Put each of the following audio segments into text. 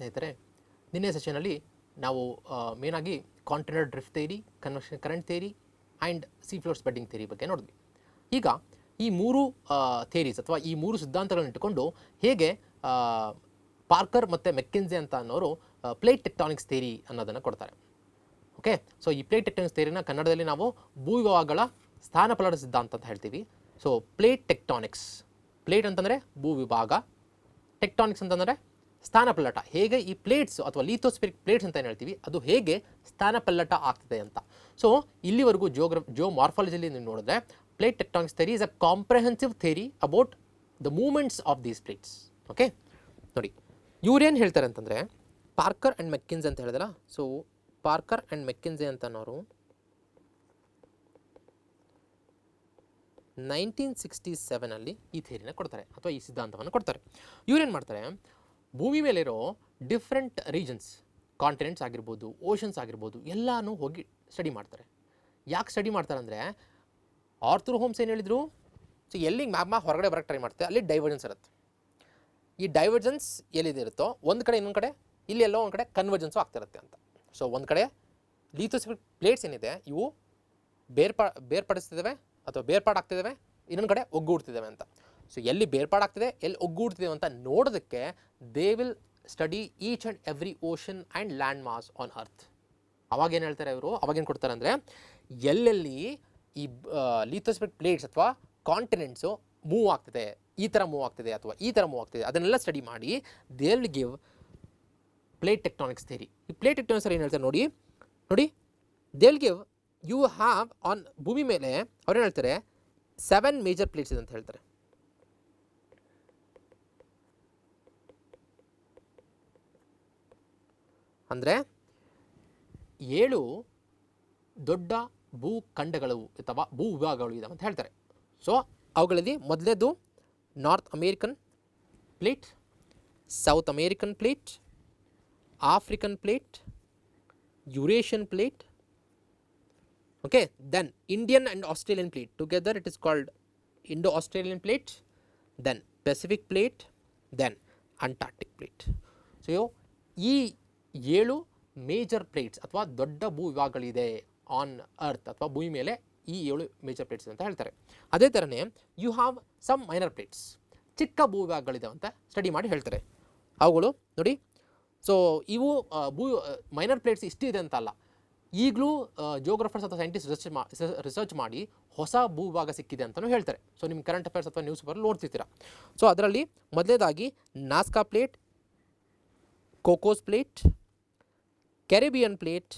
ಸ್ನೇಹಿತರೆ, ನಿನ್ನೆ ಸೆಷನಲ್ಲಿ ನಾವು ಮೇನಾಗಿ continental drift theory, convection current theory and sea floor spreading theory ಬಗ್ಗೆ ನೋಡಿದ್ವಿ. ಈಗ ಈ ಮೂರು ಥಿಯರೀಸ್ ಅಥವಾ ಈ ಮೂರು ಸಿದ್ಧಾಂತಗಳನ್ನು ಇಟ್ಟುಕೊಂಡು ಹೇಗೆ ಪಾರ್ಕರ್ ಮತ್ತು ಮೆಕ್ಕೆನ್ಜಿ ಅಂತ ಅನ್ನೋರು ಪ್ಲೇಟ್ ಟೆಕ್ಟಾನಿಕ್ಸ್ ಥಿಯರಿ ಅನ್ನೋದನ್ನು ಕೊಡ್ತಾರೆ. ಓಕೆ, ಸೊ ಈ ಪ್ಲೇಟ್ ಟೆಕ್ಟಾನಿಕ್ಸ್ ಥಿಯರಿನ ಕನ್ನಡದಲ್ಲಿ ನಾವು ಭೂವಿಭಾಗಗಳ ಸ್ಥಾನಪಲ್ಲಟ ಸಿದ್ಧಾಂತ ಅಂತ ಹೇಳ್ತೀವಿ. ಸೊ ಪ್ಲೇಟ್ ಟೆಕ್ಟಾನಿಕ್ಸ್, ಪ್ಲೇಟ್ ಅಂತಂದರೆ ಭೂವಿಭಾಗ, ಟೆಕ್ಟಾನಿಕ್ಸ್ ಅಂತಂದರೆ ಸ್ಥಾನಪಲ್ಲಟ, ಹೇಗೆ ಈ ಪ್ಲೇಟ್ಸ್ ಅಥವಾ ಲಿಥೋಸ್ಫಿರಿಕ್ ಪ್ಲೇಟ್ಸ್ ಅಂತ ಏನು ಹೇಳ್ತೀವಿ ಅದು ಹೇಗೆ ಸ್ಥಾನಪಲ್ಲಟ ಆಗ್ತದೆ ಅಂತ. ಸೊ ಇಲ್ಲಿವರೆಗೂ ಜಿಯೋಮಾರ್ಫಾಲಜಿಯಲ್ಲಿ ನೀವು ನೋಡಿದ್ರೆ plate tectonics theory is a comprehensive theory about the movements of these plates. Okay, ನೋಡಿ ಇವ್ರೇನು ಹೇಳ್ತಾರೆ ಅಂತಂದರೆ ಪಾರ್ಕರ್ ಆ್ಯಂಡ್ ಮೆಕ್ಕಿನ್ಜಿ ಅಂತ ಹೇಳಿದಲ್ಲ. ಸೊ ಪಾರ್ಕರ್ ಆ್ಯಂಡ್ ಮೆಕ್ಕಿನ್ಜಿ ಅಂತ ಅನ್ನೋರು 1967 ಈ ಥಿಯರಿನ ಕೊಡ್ತಾರೆ ಅಥವಾ ಈ ಸಿದ್ಧಾಂತವನ್ನು ಕೊಡ್ತಾರೆ. ಇವ್ರೇನು ಮಾಡ್ತಾರೆ, ಭೂಮಿ ಮೇಲಿರೋ ಡಿಫ್ರೆಂಟ್ ರೀಜನ್ಸ್, ಕಾಂಟಿನೆಂಟ್ಸ್ ಆಗಿರ್ಬೋದು, ಓಷನ್ಸ್ ಆಗಿರ್ಬೋದು, ಎಲ್ಲನೂ ಹೋಗಿ ಸ್ಟಡಿ ಮಾಡ್ತಾರೆ. ಯಾಕೆ ಸ್ಟಡಿ ಮಾಡ್ತಾರೆ ಅಂದರೆ ಆರ್ಥರ್ ಹೋಮ್ಸ್ ಏನು ಹೇಳಿದರು, ಸೊ ಎಲ್ಲಿ ಮ್ಯಾಗ್ಮಾ ಹೊರಗಡೆ ಬರೋಕ್ಕೆ ಟ್ರೈ ಮಾಡ್ತಾರೆ ಅಲ್ಲಿ ಡೈವರ್ಜೆನ್ಸ್ ಇರುತ್ತೆ. ಈ ಡೈವರ್ಜೆನ್ಸ್ ಎಲ್ಲಿದಿರುತ್ತೋ ಒಂದು ಕಡೆ ಇನ್ನೊಂದು ಕಡೆ ಇಲ್ಲಿ ಎಲ್ಲೋ ಒಂದು ಕಡೆ ಕನ್ವರ್ಜೆನ್ಸು ಆಗ್ತಿರುತ್ತೆ ಅಂತ. ಸೊ ಒಂದು ಕಡೆ ಲಿಥೋಸ್ಫಿರಿಕ್ ಪ್ಲೇಟ್ಸ್ ಏನಿದೆ ಇವು ಬೇರ್ಪಡಿಸ್ತಿದ್ದಾವೆ ಅಥವಾ ಬೇರ್ಪಾಡಾಗ್ತಿದ್ದಾವೆ, ಇನ್ನೊಂದು ಕಡೆ ಒಗ್ಗೂಡ್ತಿದ್ದಾವೆ ಅಂತ. ಸೊ ಎಲ್ಲಿ ಬೇರ್ಪಾಡಾಗ್ತಿದೆ ಎಲ್ಲಿ ಒಗ್ಗೂಡ್ತಿದ್ದೇವೆ ಅಂತ ನೋಡೋದಕ್ಕೆ they will study each and every ocean and land mass on earth. ಅವಾಗೇನು ಹೇಳ್ತಾರೆ ಇವರು, ಅವಾಗೇನು ಕೊಡ್ತಾರೆ ಅಂದರೆ ಎಲ್ಲೆಲ್ಲಿ ಈ ಲಿಥೋಸ್ಫಿರಿಕ್ ಪ್ಲೇಟ್ಸ್ ಅಥವಾ ಕಾಂಟಿನೆಂಟ್ಸು ಮೂವ್ ಆಗ್ತಿದೆ, ಈ ಥರ ಮೂವ್ ಆಗ್ತಿದೆ ಅಥವಾ ಈ ಥರ ಮೂವ್ ಆಗ್ತಿದೆ, ಅದನ್ನೆಲ್ಲ ಸ್ಟಡಿ ಮಾಡಿ they will give plate tectonics theory. ಈ ಪ್ಲೇಟ್ ಟೆಕ್ಟಾನಿಕ್ಸ್ ಏನು ಹೇಳ್ತಾರೆ ನೋಡಿ, they will give you have on ಭೂಮಿ ಮೇಲೆ ಅವ್ರೇನು ಹೇಳ್ತಾರೆ 7 ಮೇಜರ್ ಪ್ಲೇಟ್ಸ್ ಇದೆ ಅಂತ ಹೇಳ್ತಾರೆ. ಅಂದರೆ 7 ದೊಡ್ಡ ಭೂಖಂಡಗಳು ಅಥವಾ ಭೂವಿಭಾಗಗಳು ಇದಾವೆ ಅಂತ ಹೇಳ್ತಾರೆ. ಸೊ ಅವುಗಳಲ್ಲಿ ಮೊದಲೇದು north American plate, south American plate, African plate, Eurasian plate. Okay, then Indian and Australian plate together it is called Indo Australian plate, then Pacific plate, then Antarctic plate. So ಈ 7 major plates ಅಥವಾ ದೊಡ್ಡ ಭೂವಿಭಾಗಗಳಿದೆ on earth ಅಥವಾ ಭೂಮಿ ಮೇಲೆ, ಈ 7 major plates ಅಂತ ಹೇಳ್ತಾರೆ. ಅದೇ ಥರನೇ you have some minor plates, ಚಿಕ್ಕ ಭೂವಿಭಾಗಗಳಿದಾವೆ ಅಂತ ಸ್ಟಡಿ ಮಾಡಿ ಹೇಳ್ತಾರೆ. ಅವುಗಳು ನೋಡಿ, ಸೊ ಇವು ಮೈನರ್ ಪ್ಲೇಟ್ಸ್ ಇಷ್ಟಿದೆ ಅಂತ ಅಲ್ಲ, ಈಗಲೂ ಜಿಯೋಗ್ರಫರ್ಸ್ ಅಥವಾ ಸೈಂಟಿಸ್ಟ್ ರಿಸರ್ಚ್ ಮಾಡಿ ಹೊಸ ಭೂವಿಭಾಗ ಸಿಕ್ಕಿದೆ ಅಂತಲೂ ಹೇಳ್ತಾರೆ. ಸೊ ನಿಮ್ಮ ಕರೆಂಟ್ ಅಫೇರ್ಸ್ ಅಥವಾ ನ್ಯೂಸ್ ಪೇಪರ್ ನೋಡ್ತಿರ್ತೀರ. ಸೊ ಅದರಲ್ಲಿ ಮೊದಲೇದಾಗಿ Nazca plate, Cocos plate, Caribbean plate,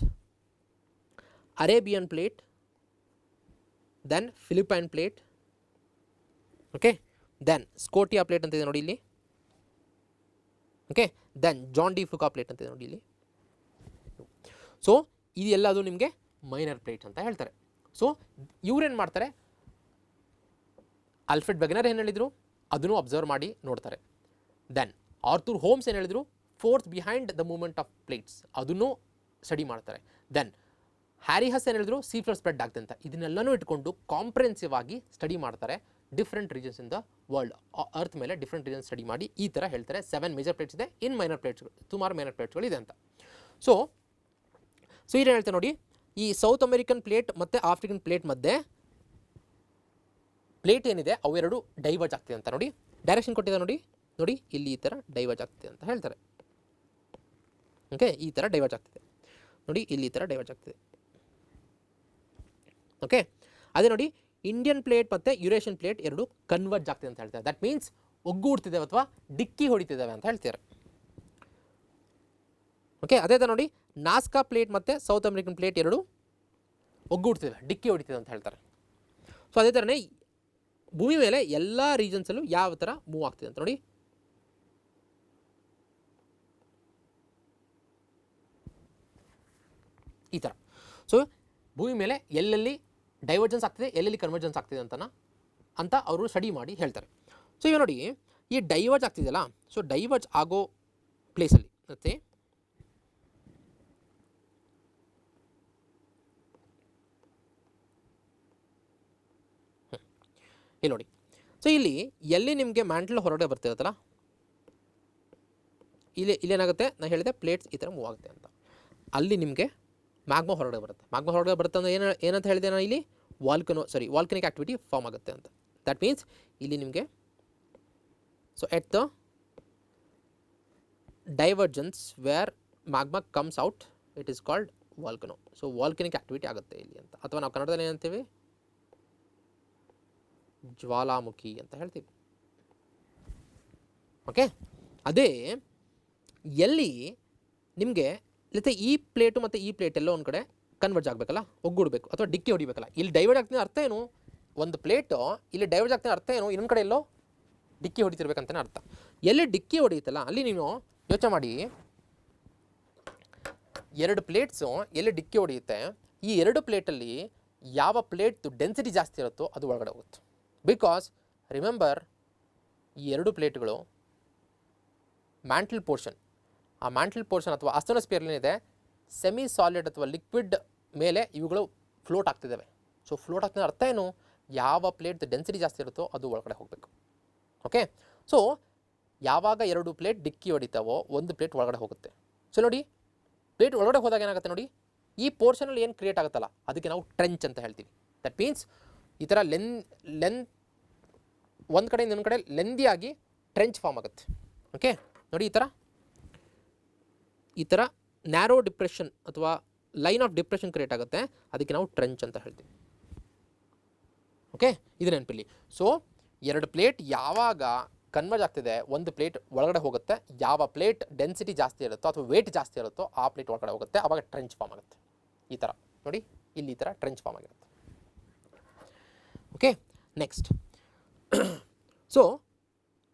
Arabian plate, then Philippine plate. Okay, then Scotia plate ಅಂತಿದೆ ನೋಡಿ ಇಲ್ಲಿ. Okay, then Juan de Fuca plate ಅಂತಿದೆ ನೋಡಿ ಇಲ್ಲಿ. ಸೊ ಇದೆಲ್ಲದು ನಿಮಗೆ ಮೈನರ್ ಪ್ಲೇಟ್ಸ್ ಅಂತ ಹೇಳ್ತಾರೆ. ಸೊ ಇವ್ರೇನು ಮಾಡ್ತಾರೆ, ಆಲ್ಫ್ರೆಡ್ ವೆಗನರ್ ಏನು ಹೇಳಿದರು ಅದನ್ನು ಅಬ್ಸರ್ವ್ ಮಾಡಿ ನೋಡ್ತಾರೆ. ದೆನ್ ಆರ್ಥರ್ ಹೋಮ್ಸ್ ಏನು ಹೇಳಿದರು, force behind the movement of plates, ಅದನ್ನು ಸ್ಟಡಿ ಮಾಡ್ತಾರೆ. ದೆನ್ ಹ್ಯಾರಿ ಹಸ್ ಏನು ಹೇಳಿದ್ರು ಸೀ ಫ್ಲೋರ್ ಸ್ಪ್ರೆಡ್ ಆಗ್ತದೆ ಅಂತ. ಇದನ್ನೆಲ್ಲನೂ ಇಟ್ಕೊಂಡು ಕಾಂಪ್ರಿಹೆನ್ಸಿವ್ ಆಗಿ ಸ್ಟಡಿ ಮಾಡ್ತಾರೆ different regions in the world. Earth ಮೇಲೆ ಡಿಫ್ರೆಂಟ್ ರೀಜನ್ಸ್ ಸ್ಟಡಿ ಮಾಡಿ ಈ ಥರ ಹೇಳ್ತಾರೆ 7 ಮೇಜರ್ ಪ್ಲೇಟ್ಸ್ ಇದೆ, ಇನ್ ಮೈನರ್ ಪ್ಲೇಟ್ಸ್ಗಳು ಸುಮಾರು ಮೈನರ್ ಪ್ಲೇಟ್ಸ್ಗಳಿದೆ ಅಂತ. ಸೊ ಏನು ಹೇಳ್ತಾರೆ ನೋಡಿ, ಈ ಸೌತ್ ಅಮೇರಿಕನ್ ಪ್ಲೇಟ್ ಮತ್ತು ಆಫ್ರಿಕನ್ ಪ್ಲೇಟ್ ಮಧ್ಯೆ ಪ್ಲೇಟ್ ಏನಿದೆ ಅವೆರಡು ಡೈವರ್ಜ್ ಆಗ್ತಿದೆ ಅಂತ ನೋಡಿ. ಡೈರೆಕ್ಷನ್ ಕೊಟ್ಟಿದೆ ನೋಡಿ, ಇಲ್ಲಿ ಈ ಥರ ಡೈವರ್ಜ್ ಆಗ್ತಿದೆ ಅಂತ ಹೇಳ್ತಾರೆ. ಓಕೆ, ಈ ಥರ ಡೈವರ್ಜ್ ಆಗ್ತಿದೆ ನೋಡಿ, ಇಲ್ಲಿ ಈ ಥರ ಡೈವರ್ಜ್ ಆಗ್ತಿದೆ. ಓಕೆ, ಅದೇ ನೋಡಿ ಇಂಡಿಯನ್ ಪ್ಲೇಟ್ ಮತ್ತು ಯುರೇಷಿಯನ್ ಪ್ಲೇಟ್ ಎರಡು ಕನ್ವರ್ಜ್ ಆಗ್ತಿದೆ ಅಂತ ಹೇಳ್ತಾರೆ. ದಟ್ ಮೀನ್ಸ್ ಒಗ್ಗೂಡ್ತಿದ್ದಾವೆ ಅಥವಾ ಡಿಕ್ಕಿ ಹೊಡಿತಿದ್ದಾವೆ ಅಂತ ಹೇಳ್ತಾರೆ. ಓಕೆ, ಅದೇ ಥರ ನೋಡಿ ನಾಸ್ಕಾ ಪ್ಲೇಟ್ ಮತ್ತು ಸೌತ್ ಅಮೇರಿಕನ್ ಪ್ಲೇಟ್ ಎರಡು ಒಗ್ಗೂಡ್ತಿದೆ, ಡಿಕ್ಕಿ ಹೊಡಿತಿದೆ ಅಂತ ಹೇಳ್ತಾರೆ. ಸೊ ಅದೇ ಥರನೇ ಭೂಮಿ ಮೇಲೆ ಎಲ್ಲ ರೀಜನ್ಸಲ್ಲೂ ಯಾವ ಥರ ಮೂವ್ ಆಗ್ತಿದೆ ಅಂತ ನೋಡಿ. ಈ ಥರ ಸೊ ಭೂಮಿ ಮೇಲೆ ಎಲ್ಲೆಲ್ಲಿ ಡೈವರ್ಜೆನ್ಸ್ ಆಗ್ತಿದೆ, ಎಲ್ಲೆಲ್ಲಿ ಕನ್ವರ್ಜೆನ್ಸ್ ಆಗ್ತಿದೆ ಅಂತ ಅವರು ಸ್ಟಡಿ ಮಾಡಿ ಹೇಳ್ತಾರೆ. ಸೊ ಇವಾಗ ನೋಡಿ, ಈ ಡೈವರ್ಜ್ ಆಗ್ತಿದೆಯಲ್ಲ, ಸೊ ಡೈವರ್ಜ್ ಆಗೋ ಪ್ಲೇಸಲ್ಲಿ ಮತ್ತೆ ಇಲ್ಲಿ ನೋಡಿ, ಸೊ ಇಲ್ಲಿ ಎಲ್ಲಿ ನಿಮಗೆ ಮ್ಯಾಂಟಲ್ ಹೊರಗಡೆ ಬರ್ತಿರುತ್ತಲ್ಲ, ಇಲ್ಲೇನಾಗುತ್ತೆ, ನಾನು ಹೇಳಿದೆ ಪ್ಲೇಟ್ಸ್ ಈ ಥರ ಮೂವ್ ಆಗುತ್ತೆ ಅಂತ. ಅಲ್ಲಿ ನಿಮಗೆ ಮ್ಯಾಗ್ಮಾ ಹೊರಗಡೆ ಬರುತ್ತೆ. ಮ್ಯಾಗ್ಮಾ ಹೊರಗಡೆ ಬರುತ್ತೆ ಅಂದರೆ ಏನಂತ ಹೇಳಿದೆ ನಾನು ಇಲ್ಲಿ, ವಾಲ್ಕನಿಕ್ ಆ್ಯಕ್ಟಿವಿಟಿ ಫಾರ್ಮ್ ಆಗುತ್ತೆ ಅಂತ. ದಟ್ ಮೀನ್ಸ್ ಇಲ್ಲಿ ನಿಮಗೆ so at the divergence where magma comes out it is called volcano. So volcanic activity ಆಗುತ್ತೆ ಇಲ್ಲಿ ಅಂತ, ಅಥವಾ ನಾವು ಕನ್ನಡದಲ್ಲಿ ಏನಂತೀವಿ, ಜ್ವಾಲಾಮುಖಿ ಅಂತ ಹೇಳ್ತೀವಿ. ಓಕೆ, ಅದೇ ಎಲ್ಲಿ ನಿಮಗೆ ಮತ್ತೆ ಈ ಪ್ಲೇಟು ಮತ್ತು ಈ ಪ್ಲೇಟ್ ಎಲ್ಲೋ ಒಂದು ಕಡೆ ಕನ್ವರ್ಜ್ ಆಗಬೇಕಲ್ಲ, ಒಗ್ಗೂಡಬೇಕು ಅಥವಾ ಡಿಕ್ಕಿ ಹೊಡಿಬೇಕಲ್ಲ. ಇಲ್ಲಿ ಡೈವರ್ಜ್ ಆಗ್ತಿದೆ ಅರ್ಥ ಏನು, ಒಂದು ಪ್ಲೇಟು ಇಲ್ಲಿ ಡೈವರ್ಜ್ ಆಗ್ತಿದೆ ಅರ್ಥ ಏನು, ಇನ್ನೊಂದು ಕಡೆ ಎಲ್ಲೋ ಡಿಕ್ಕಿ ಹೊಡಿತಿರ್ಬೇಕಂತಲೇ ಅರ್ಥ. ಎಲ್ಲಿ ಡಿಕ್ಕಿ ಹೊಡಿಯುತ್ತಲ್ಲ ಅಲ್ಲಿ ನೀವು ಯೋಚನೆ ಮಾಡಿ, ಎರಡು ಪ್ಲೇಟ್ಸು ಎಲ್ಲಿ ಡಿಕ್ಕಿ ಹೊಡೆಯುತ್ತೆ, ಈ ಎರಡು ಪ್ಲೇಟಲ್ಲಿ ಯಾವ ಪ್ಲೇಟ್ದು ಡೆನ್ಸಿಟಿ ಜಾಸ್ತಿ ಇರುತ್ತೋ ಅದು ಒಳಗಡೆ ಹೋಗುತ್ತೆ. ಬಿಕಾಸ್ ರಿಮೆಂಬರ್, ಈ ಎರಡು ಪ್ಲೇಟ್ಗಳು ಮ್ಯಾಂಟಲ್ ಪೋರ್ಷನ್, ಆ ಮ್ಯಾಂಟಲ್ ಪೋರ್ಷನ್ ಅಥವಾ ಅಸ್ತನೋಸ್ಪಿಯರ್ ಏನಿದೆ, ಸೆಮಿ ಸಾಲಿಡ್ ಅಥವಾ ಲಿಕ್ವಿಡ್ ಮೇಲೆ ಇವುಗಳು ಫ್ಲೋಟ್ ಆಗ್ತಿದ್ದಾವೆ. ಸೊ ಫ್ಲೋಟ್ ಆಗ್ತಿದೆ ಅರ್ಥ ಏನು, ಯಾವ ಪ್ಲೇಟ್ದು ಡೆನ್ಸಿಟಿ ಜಾಸ್ತಿ ಇರುತ್ತೋ ಅದು ಒಳಗಡೆ ಹೋಗಬೇಕು. ಓಕೆ, ಸೊ ಯಾವಾಗ ಎರಡು ಪ್ಲೇಟ್ ಡಿಕ್ಕಿ ಹೊಡಿತಾವೋ ಒಂದು ಪ್ಲೇಟ್ ಒಳಗಡೆ ಹೋಗುತ್ತೆ. ಸೊ ನೋಡಿ, ಪ್ಲೇಟ್ ಒಳಗಡೆ ಹೋದಾಗ ಏನಾಗುತ್ತೆ ನೋಡಿ, ಈ ಪೋರ್ಷನಲ್ಲಿ ಏನು ಕ್ರಿಯೇಟ್ ಆಗುತ್ತಲ್ಲ ಅದಕ್ಕೆ ನಾವು ಟ್ರೆಂಚ್ ಅಂತ ಹೇಳ್ತೀವಿ. ದಟ್ ಮೀನ್ಸ್ ಈ ಥರ ಒಂದು ಕಡೆಯಿಂದ ಇನ್ನೊಂದು ಕಡೆ ಲೆಂದಿಯಾಗಿ ಟ್ರೆಂಚ್ ಫಾರ್ಮ್ ಆಗುತ್ತೆ. ಓಕೆ ನೋಡಿ, ಈ ಥರ ನ್ಯಾರೋ ಡಿಪ್ರೆಷನ್ ಅಥವಾ ಲೈನ್ ಆಫ್ ಡಿಪ್ರೆಷನ್ ಕ್ರಿಯೇಟ್ ಆಗುತ್ತೆ, ಅದಕ್ಕೆ ನಾವು ಟ್ರೆಂಚ್ ಅಂತ ಹೇಳ್ತೀವಿ. ಓಕೆ, ಇದು ನೆನಪಿಲ್ಲಿ. ಸೊ ಎರಡು ಪ್ಲೇಟ್ ಯಾವಾಗ ಕನ್ವರ್ಜ್ ಆಗ್ತಿದೆ, ಒಂದು ಪ್ಲೇಟ್ ಒಳಗಡೆ ಹೋಗುತ್ತೆ, ಯಾವ ಪ್ಲೇಟ್ ಡೆನ್ಸಿಟಿ ಜಾಸ್ತಿ ಇರುತ್ತೋ ಅಥವಾ ವೇಟ್ ಜಾಸ್ತಿ ಇರುತ್ತೋ ಆ ಪ್ಲೇಟ್ ಒಳಗಡೆ ಹೋಗುತ್ತೆ, ಆವಾಗ ಟ್ರೆಂಚ್ ಫಾರ್ಮ್ ಆಗುತ್ತೆ. ಈ ಥರ ನೋಡಿ, ಇಲ್ಲಿ ಈ ಥರ ಟ್ರೆಂಚ್ ಫಾರ್ಮ್ ಆಗಿರುತ್ತೆ. Okay, next. ಸೊ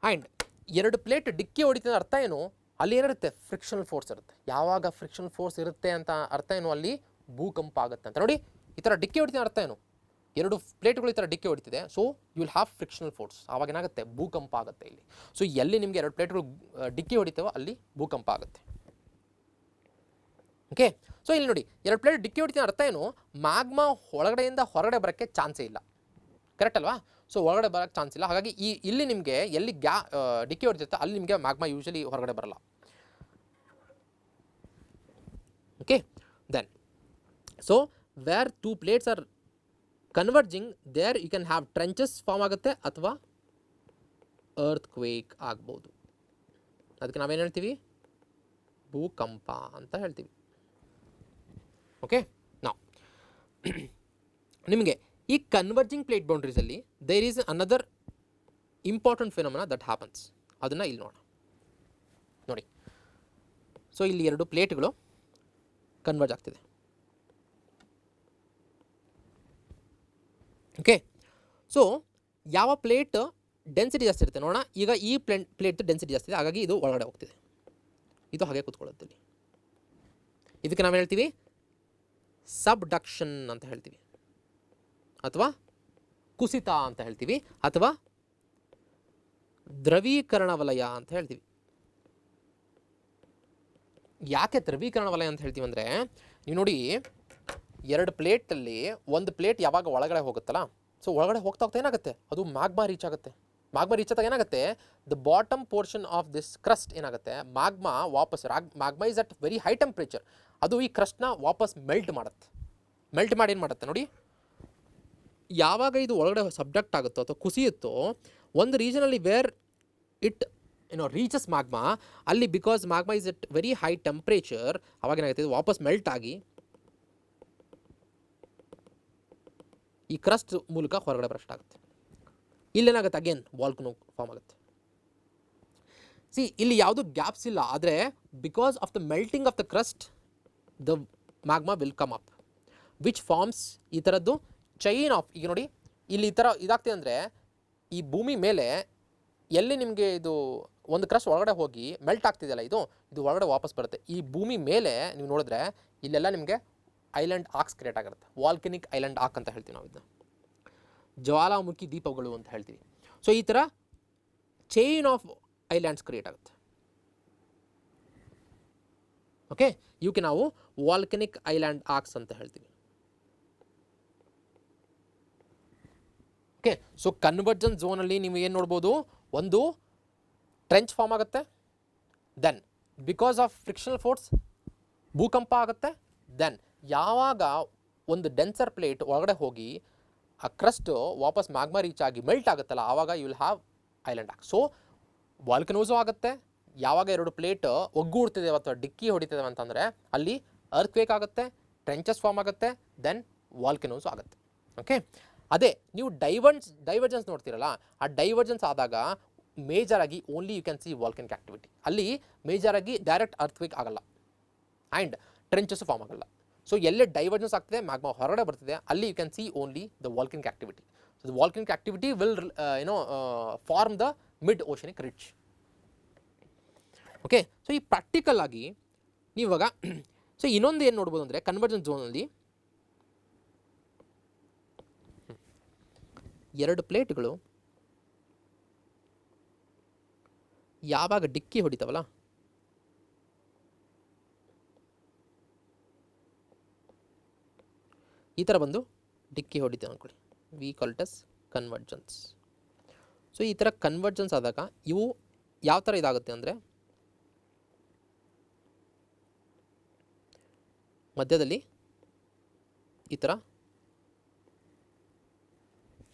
ಆ್ಯಂಡ್ ಎರಡು ಪ್ಲೇಟ್ ಡಿಕ್ಕಿ ಹೊಡಿತಿದ ಅರ್ಥ ಏನು, ಅಲ್ಲಿ ಏನಿರುತ್ತೆ, ಫ್ರಿಕ್ಷನಲ್ ಫೋರ್ಸ್ ಇರುತ್ತೆ. ಯಾವಾಗ ಫ್ರಿಕ್ಷನಲ್ ಫೋರ್ಸ್ ಇರುತ್ತೆ ಅಂತ ಅರ್ಥ ಏನು, ಅಲ್ಲಿ ಭೂಕಂಪ ಆಗುತ್ತೆ ಅಂತ. ನೋಡಿ, ಈ ಥರ ಡಿಕ್ಕಿ ಹೊಡಿತಿದ ಅರ್ಥ ಏನು, ಎರಡು ಪ್ಲೇಟ್ಗಳು ಈ ಥರ ಡಿಕ್ಕಿ ಹೊಡಿತಿದೆ, so you will have frictional force, ಆವಾಗ ಏನಾಗುತ್ತೆ, ಭೂಕಂಪ ಆಗುತ್ತೆ ಇಲ್ಲಿ. ಸೊ ಎಲ್ಲಿ ನಿಮಗೆ ಎರಡು ಪ್ಲೇಟ್ಗಳು ಡಿಕ್ಕಿ ಹೊಡಿತೇವೋ ಅಲ್ಲಿ ಭೂಕಂಪ ಆಗುತ್ತೆ. ಓಕೆ, ಸೊ ಇಲ್ಲಿ ನೋಡಿ, ಎರಡು ಪ್ಲೇಟ್ ಡಿಕ್ಕಿ ಹೊಡಿತಿದ ಅರ್ಥ ಏನು, ಮ್ಯಾಗ್ಮಾ ಒಳಗಡೆಯಿಂದ ಹೊರಗಡೆ ಬರೋಕ್ಕೆ ಚಾನ್ಸೇ ಇಲ್ಲ. ಕರೆಕ್ಟ್ ಅಲ್ವಾ? ಸೊ ಒಳಗಡೆ ಬರೋಕ್ಕೆ ಚಾನ್ಸ್ ಇಲ್ಲ. ಹಾಗಾಗಿ ಇಲ್ಲಿ ನಿಮಗೆ ಎಲ್ಲಿ ಡಿಕ್ಕಿ ಹೊಡಿತಿರುತ್ತೆ ಅಲ್ಲಿ ನಿಮಗೆ ಮ್ಯಾಗ್ಮಾ ಯೂಶಲಿ ಹೊರಗಡೆ ಬರಲ್ಲ. Okay, then so where two plates are converging there you can have trenches form ಆಗುತ್ತೆ ಅಥವಾ ಅರ್ತ್ ಕ್ವೇಕ್ ಆಗ್ಬೋದು. ಅದಕ್ಕೆ ನಾವೇನು ಹೇಳ್ತೀವಿ, ಭೂಕಂಪ ಅಂತ ಹೇಳ್ತೀವಿ. ಓಕೆ, ನಾವು ನಿಮಗೆ ಈ ಕನ್ವರ್ಜಿಂಗ್ ಪ್ಲೇಟ್ ಬೌಂಡ್ರೀಸಲ್ಲಿ there is another important phenomena that happens. ಅದನ್ನು ಇಲ್ಲಿ ನೋಡೋಣ. ನೋಡಿ, ಸೊ ಇಲ್ಲಿ ಎರಡು ಪ್ಲೇಟ್ಗಳು ಕನ್ವರ್ಜ್ ಆಗ್ತಿದೆ. ಓಕೆ, ಸೊ ಯಾವ ಪ್ಲೇಟ್ ಡೆನ್ಸಿಟಿ ಜಾಸ್ತಿ ಇರುತ್ತೆ ನೋಡೋಣ. ಈಗ ಈ ಪ್ಲೇಟ್ ಡೆನ್ಸಿಟಿ ಜಾಸ್ತಿ ಇದೆ, ಹಾಗಾಗಿ ಇದು ಒಳಗಡೆ ಹೋಗ್ತಿದೆ, ಇದು ಹಾಗೆ ಕೂತ್ಕೊಳ್ಳುತ್ತೆ ಇಲ್ಲಿ. ಇದಕ್ಕೆ ನಾವು ಹೇಳ್ತೀವಿ ಸಬ್ಡಕ್ಷನ್ ಅಂತ ಹೇಳ್ತೀವಿ, ಅಥವಾ ಕುಸಿತ ಅಂತ ಹೇಳ್ತೀವಿ, ಅಥವಾ ದ್ರವೀಕರಣ ವಲಯ ಅಂತ ಹೇಳ್ತೀವಿ. ಯಾಕೆ ದ್ರವೀಕರಣ ವಲಯ ಅಂತ ಹೇಳ್ತೀವಿ ಅಂದರೆ, ನೀವು ನೋಡಿ, ಎರಡು ಪ್ಲೇಟಲ್ಲಿ ಒಂದು ಪ್ಲೇಟ್ ಯಾವಾಗ ಒಳಗಡೆ ಹೋಗುತ್ತಲ್ಲ, ಸೊ ಒಳಗಡೆ ಹೋಗ್ತಾ ಹೋಗ್ತಾ ಏನಾಗುತ್ತೆ, ಅದು ಮ್ಯಾಗ್ಮಾ ರೀಚ್ ಆಗುತ್ತೆ. ಮ್ಯಾಗ್ಮಾ ರೀಚ್ ಆದಾಗ ಏನಾಗುತ್ತೆ, the bottom portion of this crust ಏನಾಗುತ್ತೆ, ಮ್ಯಾಗ್ಮಾ ವಾಪಸ್ magma is at very high temperature, ಅದು ಈ ಕ್ರಸ್ಟ್ನ ವಾಪಸ್ ಮೆಲ್ಟ್ ಮಾಡುತ್ತೆ. ಮೆಲ್ಟ್ ಮಾಡಿ ಏನು ಮಾಡುತ್ತೆ ನೋಡಿ, ಯಾವಾಗ ಇದು ಒಳಗಡೆ ಸಬ್ಡಕ್ಟ್ ಆಗುತ್ತೋ ಅಥವಾ ಕುಸಿಯುತ್ತೋ, ಒಂದು ರೀಜನಲ್ಲಿ ವೇರ್ ಇಟ್ ರೀಚಸ್ ಮ್ಯಾಗ್ಮಾ, ಅಲ್ಲಿ because magma is at very high temperature, ಅವಾಗ ಏನಾಗುತ್ತೆ, ಇದು ವಾಪಸ್ ಮೆಲ್ಟ್ ಆಗಿ ಈ ಕ್ರಸ್ಟ್ ಮೂಲಕ ಹೊರಗಡೆ ಬ್ರಸ್ಟ್ ಆಗುತ್ತೆ. ಇಲ್ಲೇನಾಗುತ್ತೆ, ಅಗೇನ್ ವಾಲ್ಕನೋ ಫಾರ್ಮ್ ಆಗುತ್ತೆ. ಸಿ, ಇಲ್ಲಿ ಯಾವುದು ಗ್ಯಾಪ್ಸ್ ಇಲ್ಲ, ಆದರೆ because of the melting of the crust the magma will come up which forms ಈ ಥರದ್ದು ಚೈನ್ ಆಫ್. ಈಗ ನೋಡಿ, ಇಲ್ಲಿ ಈ ಥರ ಇದಾಗ್ತಿದೆ ಅಂದರೆ, ಈ ಭೂಮಿ ಮೇಲೆ ಎಲ್ಲಿ ನಿಮಗೆ ಇದು ಒಂದು ಕ್ರಸ್ಟ್ ಒಳಗಡೆ ಹೋಗಿ ಮೆಲ್ಟ್ ಆಗ್ತಿದೆಯಲ್ಲ, ಇದು ಒಳಗಡೆ ವಾಪಸ್ ಬರುತ್ತೆ. ಈ ಭೂಮಿ ಮೇಲೆ ನೀವು ನೋಡಿದ್ರೆ ಇಲ್ಲೆಲ್ಲ ನಿಮಗೆ ಐಲ್ಯಾಂಡ್ ಆರ್ಕ್ಸ್ ಕ್ರಿಯೇಟ್ ಆಗಿರುತ್ತೆ. ವಾಲ್ಕನಿಕ್ ಐಲ್ಯಾಂಡ್ ಆರ್ಕ್ ಅಂತ ಹೇಳ್ತೀವಿ ನಾವು, ಇದನ್ನ ಜ್ವಾಲಾಮುಖಿ ದೀಪಗಳು ಅಂತ ಹೇಳ್ತೀವಿ. ಸೊ ಈ ಥರ ಚೈನ್ ಆಫ್ ಐಲ್ಯಾಂಡ್ಸ್ ಕ್ರಿಯೇಟ್ ಆಗುತ್ತೆ. ಓಕೆ, ಇವಕ್ಕೆ ನಾವು ವಾಲ್ಕನಿಕ್ ಐಲ್ಯಾಂಡ್ ಆರ್ಕ್ಸ್ ಅಂತ ಹೇಳ್ತೀವಿ. ಓಕೆ, ಸೊ ಕನ್ವರ್ಜನ್ ಝೋನಲ್ಲಿ ನೀವು ಏನು ನೋಡ್ಬೋದು, ಒಂದು ಟ್ರೆಂಚ್ ಫಾರ್ಮ್ ಆಗುತ್ತೆ, then because of frictional force ಭೂಕಂಪ ಆಗುತ್ತೆ. ದೆನ್ ಯಾವಾಗ ಒಂದು ಡೆನ್ಸರ್ ಪ್ಲೇಟ್ ಒಳಗಡೆ ಹೋಗಿ ಆ ಕ್ರಸ್ಟ್ ವಾಪಸ್ ಮ್ಯಾಗ್ಮಾ ರೀಚ್ ಆಗಿ ಮೆಲ್ಟ್ ಆಗುತ್ತಲ್ಲ, ಆವಾಗ ಯು ವಿಲ್ ಹ್ಯಾವ್ ಐಲ್ಯಾಂಡ್ ಆಕ್. ಸೊ ವಾಲ್ಕನೋಸು ಆಗುತ್ತೆ. ಯಾವಾಗ ಎರಡು ಪ್ಲೇಟ್ ಒಗ್ಗೂಡ್ತಿದೆ ಅಥವಾ ಡಿಕ್ಕಿ ಹೊಡಿತಿದೆ ಅಂತಂದರೆ ಅಲ್ಲಿ ಅರ್ಥ್ಕ್ವೇಕ್ ಆಗುತ್ತೆ, ಟ್ರೆಂಚಸ್ ಫಾರ್ಮ್ ಆಗುತ್ತೆ, ದೆನ್ ವಾಲ್ಕನೋಸು ಆಗುತ್ತೆ. ಓಕೆ, ಅದೇ ನೀವು ಡೈವರ್ಜೆನ್ಸ್ ನೋಡ್ತೀರಲ್ಲ, ಆ ಡೈವರ್ಜೆನ್ಸ್ ಆದಾಗ ಮೇಜರಾಗಿ only you can see volcanic activity. ಅಲ್ಲಿ ಮೇಜರಾಗಿ ಡೈರೆಕ್ಟ್ ಅರ್ಥ್ಕ್ವೇಕ್ ಆಗಲ್ಲ ಆ್ಯಂಡ್ ಟ್ರೆಂಚಸ್ ಫಾರ್ಮ್ ಆಗಲ್ಲ. ಸೊ ಎಲ್ಲೇ ಡೈವರ್ಜೆನ್ಸ್ ಆಗ್ತಿದೆ, ಮ್ಯಾಗ್ಮಾ ಹೊರಗಡೆ ಬರ್ತಿದೆ, ಅಲ್ಲಿ you can see only the volcanic activity. So the volcanic activity will form the mid oceanic ridge. Okay, so ಈ ಪ್ರಾಕ್ಟಿಕಲ್ ಆಗಿ ನೀವಾಗ ಸೊ ಇನ್ನೊಂದು ಏನು ನೋಡ್ಬೋದು ಅಂದರೆ ಕನ್ವರ್ಜೆನ್ಸ್ ಝೋನಲ್ಲಿ ಎರಡು ಪ್ಲೇಟ್ಗಳು ಯಾವಾಗ ಡಿಕ್ಕಿ ಹೊಡಿತಾವಲ್ಲ, ಈ ಥರ ಬಂದು ಡಿಕ್ಕಿ ಹೊಡಿತೇವೆ ಅಂದ್ಕೊಳ್ಳಿ, V call it as convergence. So ಈ ಥರ ಕನ್ವರ್ಜೆನ್ಸ್ ಆದಾಗ ಇವು ಯಾವ ಥರ ಇದಾಗುತ್ತೆ ಅಂದರೆ ಮಧ್ಯದಲ್ಲಿ ಈ ಥರ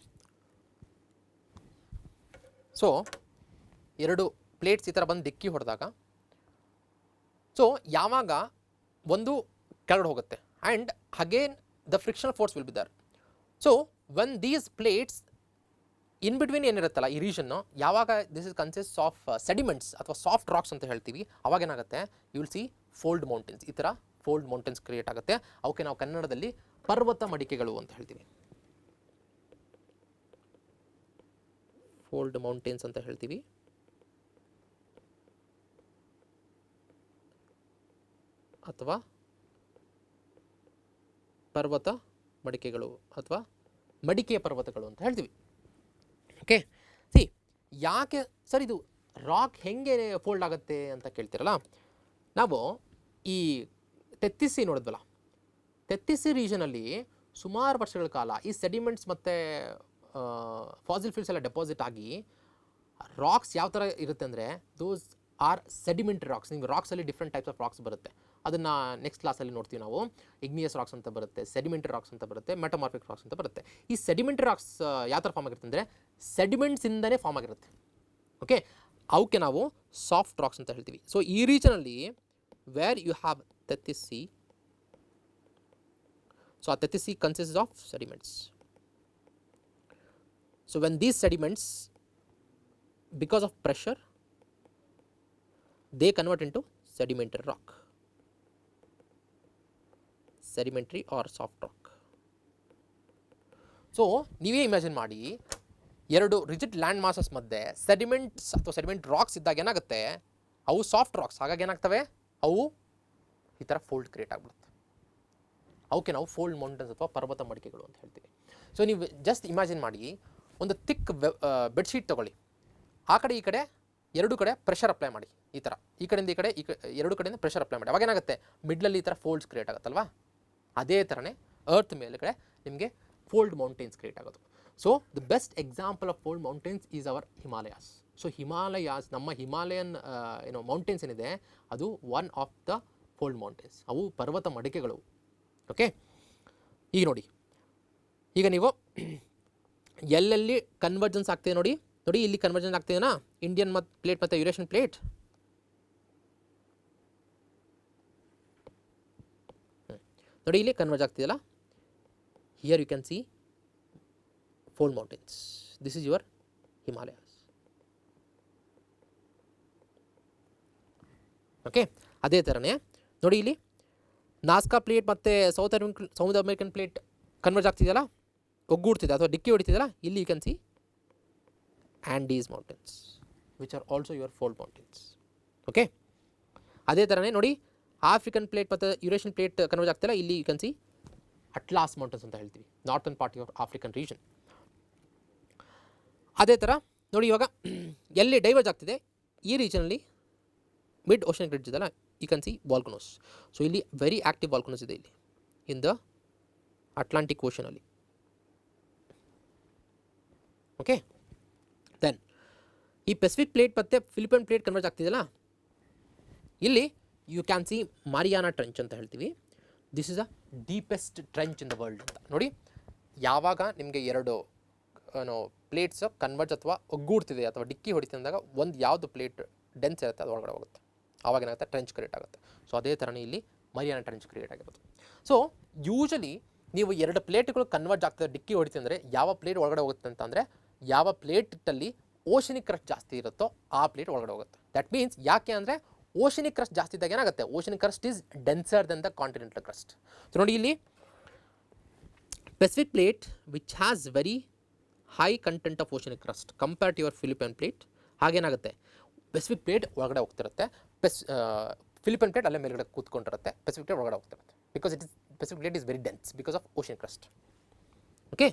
ಸೊ ಎರಡು ಪ್ಲೇಟ್ಸ್ ಈ ಥರ ಬಂದು ಡಿಕ್ಕಿ ಹೊಡೆದಾಗ ಸೊ ಯಾವಾಗ ಒಂದು ಕೆಳಗಡೆ ಹೋಗುತ್ತೆ and again the frictional force will be there. So when these plates in between ಏನಿರುತ್ತಲ್ಲ ಈ ರೀಜನ್ನು, ಯಾವಾಗ this is consist of sediments ಅಥವಾ ಸಾಫ್ಟ್ ರಾಕ್ಸ್ ಅಂತ ಹೇಳ್ತೀವಿ, ಅವಾಗ ಏನಾಗುತ್ತೆ you will see fold mountains. ಈ ಥರ ಫೋಲ್ಡ್ ಮೌಂಟೇನ್ಸ್ ಕ್ರಿಯೇಟ್ ಆಗುತ್ತೆ. ಅವಕ್ಕೆ ನಾವು ಕನ್ನಡದಲ್ಲಿ ಪರ್ವತ ಮಡಿಕೆಗಳು ಅಂತ ಹೇಳ್ತೀವಿ, ಫೋಲ್ಡ್ ಮೌಂಟೇನ್ಸ್ ಅಂತ ಹೇಳ್ತೀವಿ. ಅಥವಾ ಪರ್ವತ ಮಡಿಕೆಗಳು ಅಥವಾ ಮಡಿಕೆ ಪರ್ವತಗಳು ಅಂತ ಹೇಳ್ತೀವಿ. ಓಕೆ, ಸಿ ಯಾಕೆ ಸರ್ ಇದು ರಾಕ್ ಹೆಂಗೆ ಫೋಲ್ಡ್ ಆಗುತ್ತೆ ಅಂತ ಕೇಳ್ತೀರಲ್ಲ, ನಾವು ಈ ತೆತ್ತಿಸಿ ನೋಡಿದ್ವಲ್ಲ, ತೆತ್ತಿಸಿ ರೀಜನಲ್ಲಿ ಸುಮಾರು ವರ್ಷಗಳ ಕಾಲ ಈ ಸೆಡಿಮೆಂಟ್ಸ್ ಮತ್ತು ಫಾಸಿಲ್ ಫ್ಯೂಲ್ಸ್ ಎಲ್ಲ ಡೆಪಾಸಿಟ್ ಆಗಿ ರಾಕ್ಸ್ ಯಾವ ಥರ ಇರುತ್ತೆ ಅಂದರೆ ದೋಸ್ ಆರ್ ಸೆಡಿಮೆಂಟ್ರಿ ರಾಕ್ಸ್. ನಿಮ್ಗೆ ರಾಕ್ಸಲ್ಲಿ ಡಿಫ್ರೆಂಟ್ ಟೈಪ್ಸ್ ಆಫ್ ರಾಕ್ಸ್ ಬರುತ್ತೆ, ಅದನ್ನು ನೆಕ್ಸ್ಟ್ ಕ್ಲಾಸಲ್ಲಿ ನೋಡ್ತೀವಿ ನಾವು. ಇಗ್ನಿಯಸ್ ರಾಕ್ಸ್ ಅಂತ ಬರುತ್ತೆ, ಸೆಡಿಮೆಂಟ್ರಿ ರಾಕ್ಸ್ ಅಂತ ಬರುತ್ತೆ, ಮೆಟಮಾರ್ಫಿಕ್ ರಾಕ್ಸ್ ಅಂತ ಬರುತ್ತೆ. ಈ ಸೆಡಿಮೆಂಟ್ರಿ ರಾಕ್ಸ್ ಯಾವ ಥರ ಫಾರ್ಮ್ ಆಗಿರುತ್ತೆ ಅಂದರೆ ಸೆಡಿಮೆಂಟ್ಸಿಂದನೇ ಫಾರ್ಮ್ ಆಗಿರುತ್ತೆ. ಓಕೆ, ಅವಕ್ಕೆ ನಾವು ಸಾಫ್ಟ್ ರಾಕ್ಸ್ ಅಂತ ಹೇಳ್ತೀವಿ. ಸೊ ಈ ರೀಜನಲ್ಲಿ where you have Tethys, so ಆ Tethys consist of sediments. So when these sediments, because of pressure, they convert into sedimentary rock, sedimentary or soft rock. So ನೀವೇ imagine ಮಾಡಿ, ಎರಡು ರಿಜಿಡ್ ಲ್ಯಾಂಡ್ ಮಾಸಸ್ ಮಧ್ಯೆ sediments ಅಥವಾ sediment racks ಇದ್ದಾಗ ಏನಾಗುತ್ತೆ, ಅವು soft racks, ಹಾಗಾಗಿ ಏನಾಗ್ತವೆ, ಅವು ಈ ಥರ ಫೋಲ್ಡ್ ಕ್ರಿಯೇಟ್ ಆಗಿಬಿಡುತ್ತೆ. ಅವಕ್ಕೆ ನಾವು ಫೋಲ್ಡ್ ಮೌಂಟೇನ್ಸ್ ಅಥವಾ ಪರ್ವತ ಮಡಿಕೆಗಳು ಅಂತ ಹೇಳ್ತೀವಿ. ಸೊ ನೀವು ಜಸ್ಟ್ ಇಮ್ಯಾಜಿನ್ ಮಾಡಿ, ಒಂದು ತಿಕ್ ಬೆಡ್ಶೀಟ್ ತೊಗೊಳ್ಳಿ, ಆ ಕಡೆ ಈ ಕಡೆ ಎರಡು ಕಡೆ ಪ್ರೆಷರ್ ಅಪ್ಲೈ ಮಾಡಿ, ಈ ಥರ ಈ ಕಡೆಯಿಂದ ಈ ಕಡೆ ಎರಡು ಕಡೆಯಿಂದ ಪ್ರೆಷರ್ ಅಪ್ಲೈ ಮಾಡಿ, ಅವಾಗ ಏನಾಗುತ್ತೆ ಮಿಡ್ಲಲ್ಲಿ ಈ ಥರ ಫೋಲ್ಡ್ಸ್ ಕ್ರಿಯೇಟ್ ಆಗುತ್ತಲ್ವಾ. ಅದೇ ಥರನೇ ಅರ್ತ್ ಮೇಲ್ಗಡೆ ನಿಮಗೆ ಫೋಲ್ಡ್ ಮೌಂಟೇನ್ಸ್ ಕ್ರಿಯೇಟ್ ಆಗೋದು. So the best example of fold mountains is our Himalayas. So Himalayas, ನಮ್ಮ ಹಿಮಾಲಯನ್ ಮೌಂಟೇನ್ಸ್ ಏನಿದೆ ಅದು one of the fold mountains, ಅವು ಪರ್ವತ ಮಡಿಕೆಗಳು. ಓಕೆ, ಈಗ ನೋಡಿ, ಈಗ ನೀವು ಎಲ್ಲೆಲ್ಲಿ ಕನ್ವರ್ಜೆನ್ಸ್ ಆಗ್ತಿದೆ ನೋಡಿ, ಇಲ್ಲಿ ಕನ್ವರ್ಜೆನ್ಸ್ ಆಗ್ತಿದೆನಾ, ಇಂಡಿಯನ್ ಪ್ಲೇಟ್ ಮತ್ತು ಯುರೇಷಿಯನ್ ಪ್ಲೇಟ್. ನೋಡಿ ಇಲ್ಲಿ ಕನ್ವರ್ಜ್ ಆಗ್ತಿದೆಯಲ್ಲ, here you can see fold mountains, this is your Himalayas. Okay, ಅದೇ ಥರನೇ ನೋಡಿ ಇಲ್ಲಿ ನಾಸ್ಕಾ ಪ್ಲೇಟ್ ಮತ್ತು ಸೌತ್ ಅಮೆರಿಕನ್ ಪ್ಲೇಟ್ ಕನ್ವರ್ಜ್ ಆಗ್ತಿದೆಯಲ್ಲ, ಒಗ್ಗೂಡ್ತಿದೆ ಅಥವಾ ಡಿಕ್ಕಿ ಹೊಡಿತಿದೆಯಲ್ಲ, ಇಲ್ಲಿ you can see Andes mountains which are also your fold mountains. Okay, ಅದೇ ಥರನೇ ನೋಡಿ ಆಫ್ರಿಕನ್ ಪ್ಲೇಟ್ ಮತ್ತು ಯುರೇಷಿಯನ್ ಪ್ಲೇಟ್ ಕನ್ವರ್ಜ್ ಆಗ್ತಿಲ್ಲ, ಇಲ್ಲಿ you can see atlas mountains ಅಂತ ಹೇಳ್ತೀವಿ, northern part of African region. ಅದೇ ಥರ ನೋಡಿ, ಇವಾಗ ಎಲ್ಲಿ ಡೈವರ್ಜ್ ಆಗ್ತಿದೆ ಈ ರೀಜನಲ್ಲಿ ಮಿಡ್ ಓಷನ್ ರಿಡ್ಜ್ ಇದೆಲ್ಲ, you can see volcanoes. So ಇಲ್ಲಿ ವೆರಿ ಆ್ಯಕ್ಟಿವ್ ವಾಲ್ಕನೋಸ್ ಇದೆ ಇಲ್ಲಿ ಇನ್ ದ ಅಟ್ಲಾಂಟಿಕ್ ಓಷನಲ್ಲಿ. ಓಕೆ, ದೆನ್ ಈ ಪೆಸಿಫಿಕ್ ಪ್ಲೇಟ್ ಮತ್ತು ಫಿಲಿಪೈನ್ ಪ್ಲೇಟ್ ಕನ್ವರ್ಜ್ ಆಗ್ತಿದೆಯಲ್ಲ, ಇಲ್ಲಿ you can see Mariana trench ಅಂತ ಹೇಳ್ತೀವಿ. This is a deepest trench in the world ಅಂತ. ನೋಡಿ, ಯಾವಾಗ ನಿಮಗೆ ಎರಡು ಪ್ಲೇಟ್ಸ್ ಕನ್ವರ್ಜ್ ಅಥವಾ ಒಗ್ಗೂಡ್ತಿದೆ ಅಥವಾ ಡಿಕ್ಕಿ ಹೊಡಿತಿದೆ ಅಂದಾಗ ಒಂದು ಯಾವುದು ಪ್ಲೇಟ್ ಡೆನ್ಸ್ ಇರುತ್ತೆ ಅದು ಒಳಗಡೆ ಹೋಗುತ್ತೆ, ಆವಾಗ ಏನಾಗುತ್ತೆ ಟ್ರೆಂಚ್ ಕ್ರಿಯೇಟ್ ಆಗುತ್ತೆ. ಸೊ ಅದೇ ಥರನೇ ಇಲ್ಲಿ ಮರಿಯಾನಾ ಟ್ರೆಂಚ್ ಕ್ರಿಯೇಟ್ ಆಗಿರೋದು. ಸೊ ಯೂಶಲಿ ನೀವು ಎರಡು ಪ್ಲೇಟ್ಗಳು ಕನ್ವರ್ಜ್ ಆಗ್ತದೆ ಡಿಕ್ಕಿ ಹೊಡಿತೀವಿ ಅಂದರೆ ಯಾವ ಪ್ಲೇಟ್ ಒಳಗಡೆ ಹೋಗುತ್ತೆ ಅಂತಂದರೆ ಯಾವ ಪ್ಲೇಟಲ್ಲಿ ಓಷನಿಕ್ ಕ್ರಸ್ಟ್ ಜಾಸ್ತಿ ಇರುತ್ತೋ ಆ ಪ್ಲೇಟ್ ಒಳಗಡೆ ಹೋಗುತ್ತೆ. ದಟ್ ಮೀನ್ಸ್ ಯಾಕೆ ಅಂದರೆ ಓಷನಿಕ್ ಕ್ರಸ್ಟ್ ಜಾಸ್ತಿ ಇದ್ದಾಗ ಏನಾಗುತ್ತೆ, oceanic crust is denser than the continental crust. So ನೋಡಿ ಇಲ್ಲಿ Pacific plate which has very high content of oceanic crust compare to your Philippine plate. ಹಾಗೇನಾಗುತ್ತೆ ಪೆಸಿಫಿಕ್ ಪ್ಲೇಟ್ ಒಳಗಡೆ ಹೋಗ್ತಿರುತ್ತೆ, ಫಿಲಿಪೈನ್ ಪ್ಲೇಟ್ ಅಲ್ಲೇ ಮೇಲ್ಗಡೆ ಕೂತ್ಕೊಂಡಿರುತ್ತೆ, ಪೆಸಿಫಿಕ್ ಪ್ಲೇಟ್ ಒಳಗಡೆ ಹೋಗ್ತಿರುತ್ತೆ. Because it is Pacific plate is very dense because of ocean crust. Okay,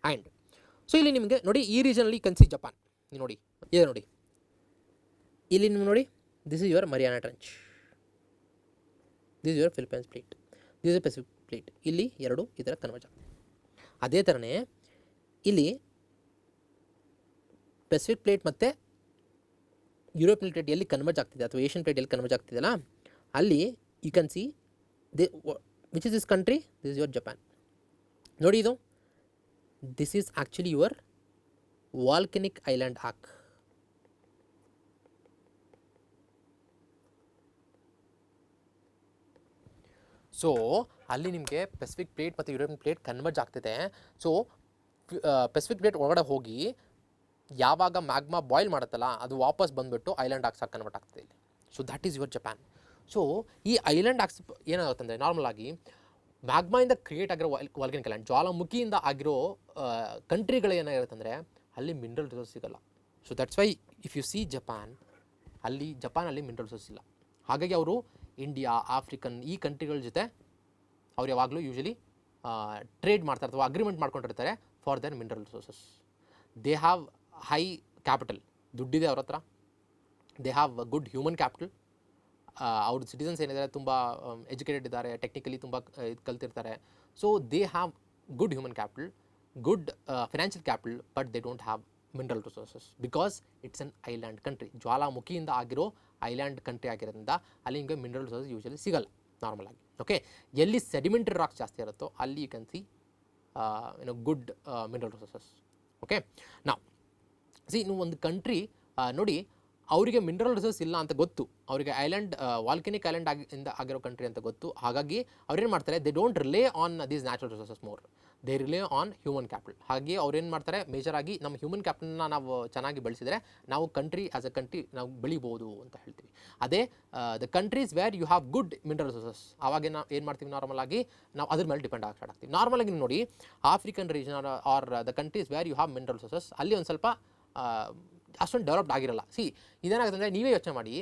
and so ಇಲ್ಲಿ ನಿಮಗೆ ನೋಡಿ ಈ ರೀಜನಲ್ಲಿ ಕನ್ಸಿ ಜಪಾನ್ ನೀವು ನೋಡಿ ಇದೆ ನೋಡಿ ಇಲ್ಲಿ ನೀವು ನೋಡಿ this is your Mariana trench, this is your Philippines plate, this is Pacific plate. ಇಲ್ಲಿ ಎರಡು ಈ ಥರ ಕನ್ವರ್ಜ್ ಆಗ್ತದೆ. ಅದೇ ಥರನೇ ಇಲ್ಲಿ ಪೆಸಿಫಿಕ್ ಪ್ಲೇಟ್ ಮತ್ತು ಯುರೋಪಿಯನ್ ಪ್ಲೇಟ್ ಎಲ್ಲಿ ಕನ್ವರ್ಜ್ ಆಗ್ತಿದೆ ಅಥವಾ ಏಷ್ಯನ್ ಪ್ಲೇಟ್ ಎಲ್ಲಿ ಕನ್ವರ್ಜ್ ಆಗ್ತಿದೆಯಲ್ಲ ಅಲ್ಲಿ you can see which is this country, this is your Japan. ನೋಡಿ ಇದು this is actually your volcanic island arc. So ಅಲ್ಲಿ ನಿಮಗೆ ಪೆಸಿಫಿಕ್ ಪ್ಲೇಟ್ ಮತ್ತು ಯುರೋಪಿಯನ್ ಪ್ಲೇಟ್ ಕನ್ವರ್ಜ್ ಆಗ್ತಿದೆ. ಸೊ ಪೆಸಿಫಿಕ್ ಪ್ಲೇಟ್ ಒಳಗಡೆ ಹೋಗಿ ಯಾವಾಗ ಮ್ಯಾಗ್ಮಾ ಬಾಯ್ಲ್ ಮಾಡುತ್ತಲ್ಲ ಅದು ವಾಪಸ್ ಬಂದುಬಿಟ್ಟು ಐಲ್ಯಾಂಡ್ ಆಕ್ಸ್ ಆಗಿ ಕನ್ವರ್ಟ್ ಆಗ್ತದೆ ಇಲ್ಲಿ. So that is your Japan. So ಈ ಐಲ್ಯಾಂಡ್ ಆಕ್ಸ್ ಏನಾಗುತ್ತೆ ಅಂದರೆ ನಾರ್ಮಲ್ ಆಗಿ ಮ್ಯಾಗ್ಮಾಯಿಂದ ಕ್ರಿಯೇಟ್ ಆಗಿರೋ ವಾಲ್ಕನಿಕ್ ಐಲ್ಯಾಂಡ್ ಜ್ವಾಲಾಮುಖಿಯಿಂದ ಆಗಿರೋ ಕಂಟ್ರಿಗಳು ಏನಾಗಿರುತ್ತೆ ಅಂದರೆ ಅಲ್ಲಿ ಮಿನರಲ್ ರಿಸೋರ್ಸ್ ಸಿಗೋಲ್ಲ. So that's why if you see ಜಪಾನಲ್ಲಿ ಮಿನರಲ್ ರಿಸೋರ್ಸ್ ಇಲ್ಲ. ಹಾಗಾಗಿ ಅವರು ಇಂಡಿಯಾ, ಆಫ್ರಿಕನ್ ಈ ಕಂಟ್ರಿಗಳ ಜೊತೆ ಅವ್ರು ಯಾವಾಗಲೂ ಯೂಶಲಿ ಟ್ರೇಡ್ ಮಾಡ್ತಾರೆ ಅಥವಾ ಅಗ್ರಿಮೆಂಟ್ ಮಾಡ್ಕೊಂಡಿರ್ತಾರೆ for their mineral resources. They have high capital, ದುಡ್ಡಿದೆ ಅವ್ರ ಹತ್ರ, they have good human capital. ಅವ್ರ ಸಿಟಿಸನ್ಸ್ ಏನಿದ್ದಾರೆ ತುಂಬ ಎಜುಕೇಟೆಡ್ ಇದ್ದಾರೆ, ಟೆಕ್ನಿಕಲಿ ತುಂಬ ಕಲ್ತಿರ್ತಾರೆ. So they have good human capital, good financial capital, but they don't have mineral resources because it's an island country. ಜ್ವಾಲಾಮುಖಿಯಿಂದ ಆಗಿರೋ ಐಲ್ಯಾಂಡ್ ಕಂಟ್ರಿ ಆಗಿರೋದ್ರಿಂದ ಅಲ್ಲಿ ನಿಮಗೆ ಮಿನರಲ್ ರಿಸೋರ್ಸಸ್ ಯೂಶಲಿ ಸಿಗಲ್ಲ ನಾರ್ಮಲ್ ಆಗಿ. ಓಕೆ, ಎಲ್ಲಿ ಸೆಡಿಮೆಂಟರಿ ರಾಕ್ಸ್ ಜಾಸ್ತಿ ಇರುತ್ತೋ ಅಲ್ಲಿ you can C good mineral resources. Okay, ನಾವು ನೀವು ಒಂದು ಕಂಟ್ರಿ ನೋಡಿ ಅವರಿಗೆ ಮಿನರಲ್ ರಿಸೋರ್ಸ್ ಇಲ್ಲ ಅಂತ ಗೊತ್ತು, ಅವರಿಗೆ ಐಲ್ಯಾಂಡ್ ವಾಲ್ಕನಿಕ್ ಐಲ್ಯಾಂಡ್ ಆಗಿರೋ ಕಂಟ್ರಿ ಅಂತ ಗೊತ್ತು. ಹಾಗಾಗಿ ಅವ್ರೇನು ಮಾಡ್ತಾರೆ, they don't relay on these natural resources more, they relay on human capital. ಹಾಗೆ ಅವ್ರೇನು ಮಾಡ್ತಾರೆ, ಮೇಜರಾಗಿ ನಮ್ಮ ಹ್ಯೂಮನ್ ಕ್ಯಾಪಿಟಲ್ನ ನಾವು ಚೆನ್ನಾಗಿ ಬೆಳೆಸಿದರೆ ನಾವು ಕಂಟ್ರಿ ಆಸ್ ಅ ಕಂಟ್ರಿ ನಾವು ಬೆಳಿಬೋದು ಅಂತ ಹೇಳ್ತೀವಿ. ಅದೇ the countries where you have good mineral resources ಆವಾಗ ನಾವು ಏನು ಮಾಡ್ತೀವಿ, ನಾರ್ಮಲ್ ಆಗಿ ನಾವು ಅದ್ರ ಮೇಲೆ ಡಿಪೆಂಡ್ ಆಗಿ ಸ್ಟಾರ್ಟ್ ಆಗ್ತೀವಿ. ನಾರ್ಮಲ್ ಆಗಿ ನೋಡಿ African region are the countries where you have mineral resources ಅಲ್ಲಿ ಒಂದು ಸ್ವಲ್ಪ ಅಷ್ಟೊಂದು ಡೆವಲಪ್ಡ್ ಆಗಿರಲ್ಲ. ಇದೇನಾಗುತ್ತೆ ಅಂದರೆ ನೀವೇ ಯೋಚನೆ ಮಾಡಿ,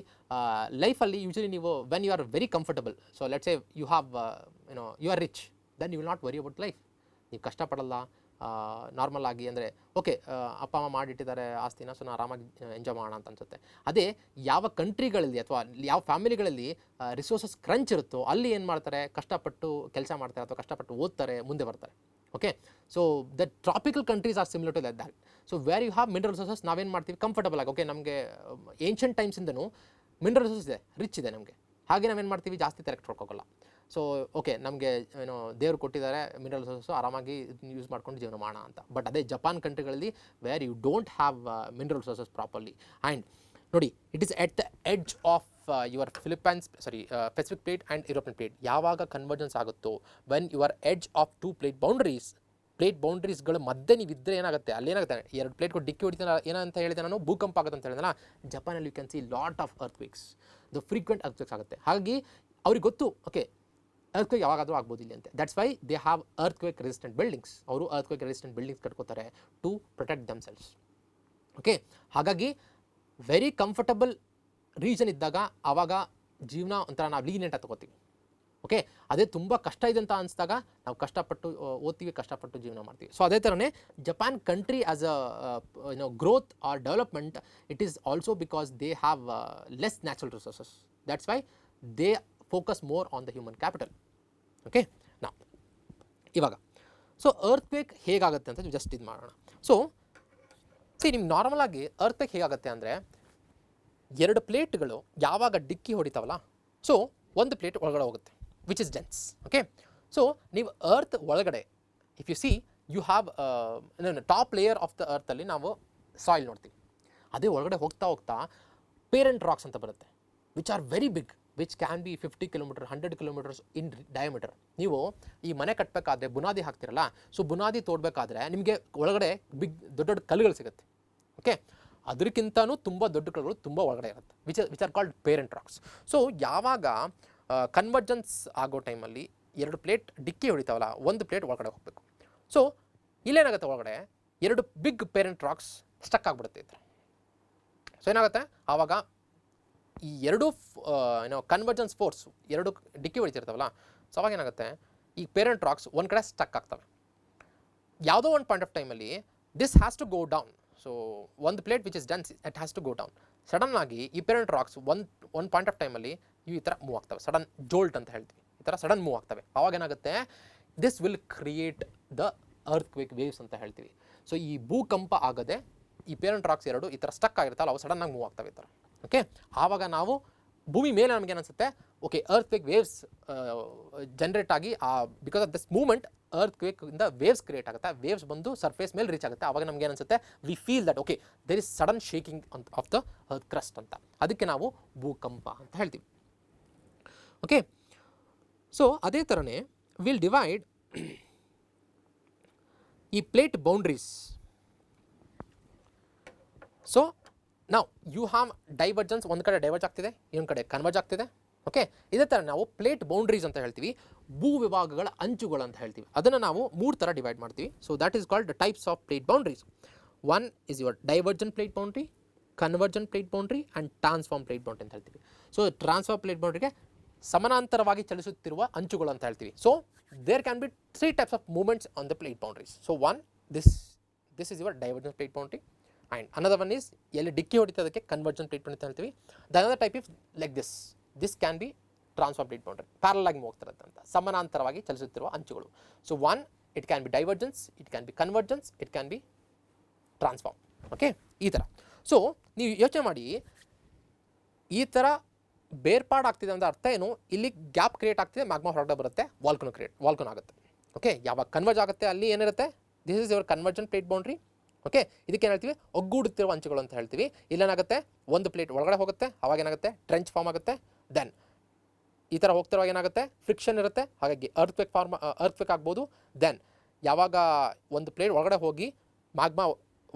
ಲೈಫಲ್ಲಿ ಯೂಶಲಿ ನೀವು when you are very comfortable, so let's say you have you are rich, then you will not worry about life. ನೀವು ಕಷ್ಟಪಡಲ್ಲ ನಾರ್ಮಲ್ ಆಗಿ, ಅಂದರೆ ಓಕೆ ಅಪ್ಪ ಅಮ್ಮ ಮಾಡಿಟ್ಟಿದ್ದಾರೆ ಆಸ್ತಿನ, ಸೊ ನಾನು ಆರಾಮಾಗಿ ಎಂಜಾಯ್ ಮಾಡೋಣ ಅಂತ ಅನ್ಸುತ್ತೆ. ಅದೇ ಯಾವ ಕಂಟ್ರಿಗಳಲ್ಲಿ ಅಥವಾ ಯಾವ ಫ್ಯಾಮಿಲಿಗಳಲ್ಲಿ ರಿಸೋರ್ಸಸ್ ಕ್ರಂಚ್ ಇರುತ್ತೋ ಅಲ್ಲಿ ಏನು ಮಾಡ್ತಾರೆ, ಕಷ್ಟಪಟ್ಟು ಕೆಲಸ ಮಾಡ್ತಾರೆ ಅಥವಾ ಕಷ್ಟಪಟ್ಟು ಓದ್ತಾರೆ, ಮುಂದೆ ಬರ್ತಾರೆ. Okay, so the tropical countries are similar to that. So where you have mineral resources ನಾವೇನು ಮಾಡ್ತೀವಿ, ಕಂಫರ್ಟಬಲ್ ಆಗಿ, ಓಕೆ ನಮಗೆ ಏನ್ಷಿಯಂಟ್ ಟೈಮ್ಸಿಂದನೂ ಮಿನರಲ್ ರಿಸೋರ್ಸ್ ಇದೆ, ರಿಚ್ ಇದೆ ನಮಗೆ, ಹಾಗೆ ನಾವೇನು ಮಾಡ್ತೀವಿ, ಜಾಸ್ತಿ ತೆರೆಕ್ಟ್ ಹೊಡ್ಕೋಲ್ಲ. ಸೊ ಓಕೆ ನಮಗೆ ದೇವರು ಕೊಟ್ಟಿದ್ದಾರೆ ಮಿನರಲ್ ರಿಸೋರ್ಸು, ಆರಾಮಾಗಿ ಯೂಸ್ ಮಾಡ್ಕೊಂಡು ಜೀವನ ಮಾಡೋಣ ಅಂತ. ಬಟ್ ಅದೇ ಜಪಾನ್ ಕಂಟ್ರಿಗಳಲ್ಲಿ where you don't have mineral resources properly, and ನೋಡಿ it is at the edge of your Pacific plate and European plate ಯಾವಾಗ ಕನ್ವರ್ಜೆನ್ಸ್ ಆಗುತ್ತೋ, when your edge of two plate ಬೌಂಡ್ರೀಸ್ಗಳ ಮಧ್ಯೆ ನೀವು ಇದ್ದರೆ ಏನಾಗುತ್ತೆ, ಅಲ್ಲಿ ಏನಾಗುತ್ತೆ, ಎರಡು ಪ್ಲೇಟ್ಗಳು ಡಿಕ್ಕಿ ಹೊಡಿತಾನೆ ಏನಂತ ಹೇಳಿದೆ ನಾನು, ಭೂಕಂಪ ಆಗುತ್ತೆ ಅಂತ ಹೇಳಿದೆನಲ್ಲ. ಜಪಾನಲ್ಲಿ you can see lot of earthquakes, the frequent earthquakes ಆಗುತ್ತೆ. ಹಾಗಾಗಿ ಅವ್ರಿಗೆ ಗೊತ್ತು, ಓಕೆ ಅರ್ತ್ಕ್ವೇಕ್ ಯಾವಾಗಾದರೂ ಆಗ್ಬೋದು ಇಲ್ಲಿ ಅಂತ. That's why they have earthquake resistant buildings. ಅವರು ಅರ್ತ್ಕ್ವೇಕ್ ರೆಸಿಸ್ಟೆಂಟ್ ಬಿಲ್ಡಿಂಗ್ಸ್ ಕಟ್ಕೋತಾರೆ ಟು ಪ್ರೊಟೆಕ್ಟ್ ದೆಮ್ಸೆಲ್ಸ್. ಓಕೆ, ಹಾಗಾಗಿ ವೆರಿ ಕಂಫರ್ಟಬಲ್ ರೀಜನ್ ಇದ್ದಾಗ ಆವಾಗ ಜೀವನ ಒಂಥರ ನಾವು ಲೀನಿಯಂಟ್ ಆಗಿ ತಗೋತೀವಿ. ಓಕೆ, ಅದೇ ತುಂಬ ಕಷ್ಟ ಇದೆ ಅಂತ ಅನಿಸಿದಾಗ ನಾವು ಕಷ್ಟಪಟ್ಟು ಓದ್ತೀವಿ, ಕಷ್ಟಪಟ್ಟು ಜೀವನ ಮಾಡ್ತೀವಿ. ಸೊ ಅದೇ ಥರನೇ Japan country as a growth or development, it is also because they have less natural resources. That's why they focus more on the human capital. Okay, ನಾವು ಇವಾಗ ಸೊ ಅರ್ತ್ಕ್ವೇಕ್ ಹೇಗಾಗುತ್ತೆ ಅಂತ ಜಸ್ಟ್ ಇದು ಮಾಡೋಣ. ಸೊ ನಿಮ್ಗೆ ನಾರ್ಮಲ್ ಆಗಿ ಅರ್ತ್ಕ್ವೇಕ್ ಹೇಗಾಗುತ್ತೆ ಅಂದರೆ, ಎರಡು ಪ್ಲೇಟ್ಗಳು ಯಾವಾಗ ಡಿಕ್ಕಿ ಹೊಡಿತಾವಲ್ಲ, ಸೊ ಒಂದು ಪ್ಲೇಟ್ ಒಳಗಡೆ ಹೋಗುತ್ತೆ which is dense. Okay, so ನೀವು ಅರ್ತ್ ಒಳಗಡೆ if you see you have top layer of the ಅರ್ತಲ್ಲಿ ನಾವು ಸಾಯಿಲ್ ನೋಡ್ತೀವಿ. ಅದೇ ಒಳಗಡೆ ಹೋಗ್ತಾ ಹೋಗ್ತಾ ಪೇರೆಂಟ್ ರಾಕ್ಸ್ ಅಂತ ಬರುತ್ತೆ which are very big, which can be 50 kilometre 100 kilometres in diameter. ನೀವು ಈ ಮನೆ ಕಟ್ಟಬೇಕಾದ್ರೆ ಬುನಾದಿ ಹಾಕ್ತಿರಲ್ಲ, ಸೊ ಬುನಾದಿ ತೋಡಬೇಕಾದ್ರೆ ನಿಮಗೆ ಒಳಗಡೆ ಬಿಗ್ ದೊಡ್ಡ ದೊಡ್ಡ ಕಲ್ಲುಗಳು ಸಿಗುತ್ತೆ. ಓಕೆ, ಅದಕ್ಕಿಂತನೂ ತುಂಬ ದೊಡ್ಡ ಕಲ್ಲುಗಳು ತುಂಬ ಒಳಗಡೆ ಇರುತ್ತೆ which are called parent rocks. So ಯಾವಾಗ ಕನ್ವರ್ಜೆನ್ಸ್ ಆಗೋ ಟೈಮಲ್ಲಿ ಎರಡು ಪ್ಲೇಟ್ ಡಿಕ್ಕಿ ಹೊಡಿತಾವಲ್ಲ, ಒಂದು ಪ್ಲೇಟ್ ಒಳಗಡೆ ಹೋಗಬೇಕು. ಸೊ ಇಲ್ಲೇನಾಗುತ್ತೆ, ಒಳಗಡೆ ಎರಡು ಬಿಗ್ ಪೇರೆಂಟ್ ರಾಕ್ಸ್ ಸ್ಟಕ್ ಆಗಿಬಿಡುತ್ತೆ. ಸೊ ಏನಾಗುತ್ತೆ ಆವಾಗ ಈ ಎರಡು ಕನ್ವರ್ಜೆನ್ಸ್ ಫೋರ್ಸ್ ಎರಡು ಡಿಕ್ಕಿ ಹೊಡಿತಿರ್ತಾವಲ್ಲ, ಸೊ ಅವಾಗ ಏನಾಗುತ್ತೆ ಈ ಪೇರೆಂಟ್ ರಾಕ್ಸ್ ಒಂದು ಕಡೆ ಸ್ಟಕ್ ಆಗ್ತವೆ. ಯಾವುದೋ ಒಂದು ಪಾಯಿಂಟ್ ಆಫ್ ಟೈಮಲ್ಲಿ this has to go down. So ಒಂದು plate which is done it has to go down. Sudden ಆಗಿ ಈ ಪೇರೆಂಟ್ ರಾಕ್ಸ್ ಒಂದು ಪಾಯಿಂಟ್ ಆಫ್ ಟೈಮಲ್ಲಿ ಈ ಥರ ಮೂವ್ ಆಗ್ತವೆ, ಸಡನ್ ಜೋಲ್ಟ್ ಅಂತ ಹೇಳ್ತೀವಿ, ಈ ಥರ ಸಡನ್ ಮೂವ್ ಆಗ್ತವೆ. ಆವಾಗ ಏನಾಗುತ್ತೆ this will create the earthquake waves ಅಂತ ಹೇಳ್ತೀವಿ. ಸೊ ಈ ಭೂಕಂಪ ಆಗದೆ ಈ ಪೇರೆಂಟ್ ರಾಕ್ಸ್ ಎರಡು ಈ ಥರ ಸ್ಟಕ್ ಆಗಿರ್ತಾವಲ್ಲ, ಅವು ಸಡನ್ನಾಗಿ ಮೂವ್ ಆಗ್ತವೆ ಈ ಥರ. ಓಕೆ, ಆವಾಗ ನಾವು ಭೂಮಿ ಮೇಲೆ ನಮಗೆ ಅನಿಸುತ್ತೆ ಓಕೆ ಅರ್ಥ್ಕ್ವೇಕ್ ವೇವ್ಸ್ ಜನ್ರೇಟ್ ಆಗಿ ಬಿಕಾಸ್ ಆಫ್ ದಿಸ್ ಮೂವ್ಮೆಂಟ್ ಅರ್ಥ್ಕ್ವೇಕಿಂದ ವೇವ್ಸ್ ಕ್ರಿಯೇಟ್ ಆಗುತ್ತೆ. ವೇವ್ಸ್ ಬಂದು ಸರ್ಫೇಸ್ ಮೇಲೆ ರೀಚ್ ಆಗುತ್ತೆ. ಆವಾಗ ನಮಗೆ ಅನಿಸುತ್ತೆ we feel that okay there is sudden shaking of the earth crust ಅಂತ. ಅದಕ್ಕೆ ನಾವು ಭೂಕಂಪ ಅಂತ ಹೇಳ್ತೀವಿ. ಓಕೆ, ಸೊ ಅದೇ ಥರನೇ ವಿಲ್ ಡಿವೈಡ್ ಈ ಪ್ಲೇಟ್ ಬೌಂಡ್ರೀಸ್. ಸೊ ನಾವು ಯು ಹ್ಯಾವ್ ಡೈವರ್ಜೆನ್ಸ್, ಒಂದು ಕಡೆ ಡೈವರ್ಜ್ ಆಗ್ತಿದೆ, ಇನ್ನೊಂದು ಕಡೆ ಕನ್ವರ್ಜ್ ಆಗ್ತಿದೆ. ಓಕೆ, ಇದೇ ಥರ ನಾವು ಪ್ಲೇಟ್ ಬೌಂಡ್ರೀಸ್ ಅಂತ ಹೇಳ್ತೀವಿ, ಭೂ ವಿಭಾಗಗಳ ಅಂಚುಗಳು ಅಂತ ಹೇಳ್ತೀವಿ. ಅದನ್ನು ನಾವು 3 ಥರ ಡಿವೈಡ್ ಮಾಡ್ತೀವಿ. So that is called the types of plate boundaries. One is your divergent plate boundary, convergent plate boundary and transform plate boundary ಅಂತ ಹೇಳ್ತೀವಿ. ಸೊ ಟ್ರಾನ್ಸ್ಫಾರ್ಮ್ ಪ್ಲೇಟ್ ಬೌಂಡ್ರಿಗೆ ಸಮಾನಾಂತರವಾಗಿ ಚಲಿಸುತ್ತಿರುವ ಅಂಚುಗಳು ಅಂತ ಹೇಳ್ತೀವಿ. So there can be 3 types of movements on the plate boundaries. So one this is your divergent plate boundary. And another one is ಎಲ್ಲಿ ಡಿಕ್ಕಿ ಹೊಡಿತೋದಕ್ಕೆ ಕನ್ವರ್ಜೆಂಟ್ ಪ್ಲೇಟ್ ಬೌಂಡ್ರಿ ಅಂತ ಹೇಳ್ತೀವಿ. The another type is like this can be transform plate boundary, parallel ಆಗಿ ಹೋಗ್ತಿರುತ್ತೆ ಅಂತ, ಸಮಾನಾಂತರವಾಗಿ ಚಲಿಸುತ್ತಿರುವ ಅಂಚುಗಳು. So one it can be divergence, it can be convergence, it can be transform. Okay, ಈ ಥರ. ಸೊ ನೀವು ಯೋಚನೆ ಮಾಡಿ, ಈ ಥರ ಬೇರ್ಪಾಡಾಗ್ತಿದೆ ಅಂದರೆ ಅರ್ಥ ಏನು, ಇಲ್ಲಿ ಗ್ಯಾಪ್ ಕ್ರಿಯೇಟ್ ಆಗ್ತಿದೆ, ಮ್ಯಾಗ್ಮಾ ಹೊರಗಡೆ ಬರುತ್ತೆ, ವಾಲ್ಕನ್ ಆಗುತ್ತೆ. ಓಕೆ, ಯಾವಾಗ ಕನ್ವರ್ಜ್ ಆಗುತ್ತೆ ಅಲ್ಲಿ ಏನಿರುತ್ತೆ, this is your convergent plate boundary. Okay, ಇದಕ್ಕೆ ಏನು ಹೇಳ್ತೀವಿ, ಒಗ್ಗೂಡುತ್ತಿರುವ ಅಂಚುಗಳು ಅಂತ ಹೇಳ್ತೀವಿ. ಇಲ್ಲೇನಾಗುತ್ತೆ ಒಂದು ಪ್ಲೇಟ್ ಒಳಗಡೆ ಹೋಗುತ್ತೆ, ಅವಾಗ ಏನಾಗುತ್ತೆ ಟ್ರೆಂಚ್ ಫಾರ್ಮ್ ಆಗುತ್ತೆ. ದೆನ್ ಈ ಥರ ಹೋಗ್ತಿರುವಾಗ ಏನಾಗುತ್ತೆ ಫ್ರಿಕ್ಷನ್ ಇರುತ್ತೆ, ಹಾಗಾಗಿ ಅರ್ಥ್ಕ್ವೇಕ್ ಆಗ್ಬೋದು. ದೆನ್ ಯಾವಾಗ ಒಂದು ಪ್ಲೇಟ್ ಒಳಗಡೆ ಹೋಗಿ ಮ್ಯಾಗ್ಮಾ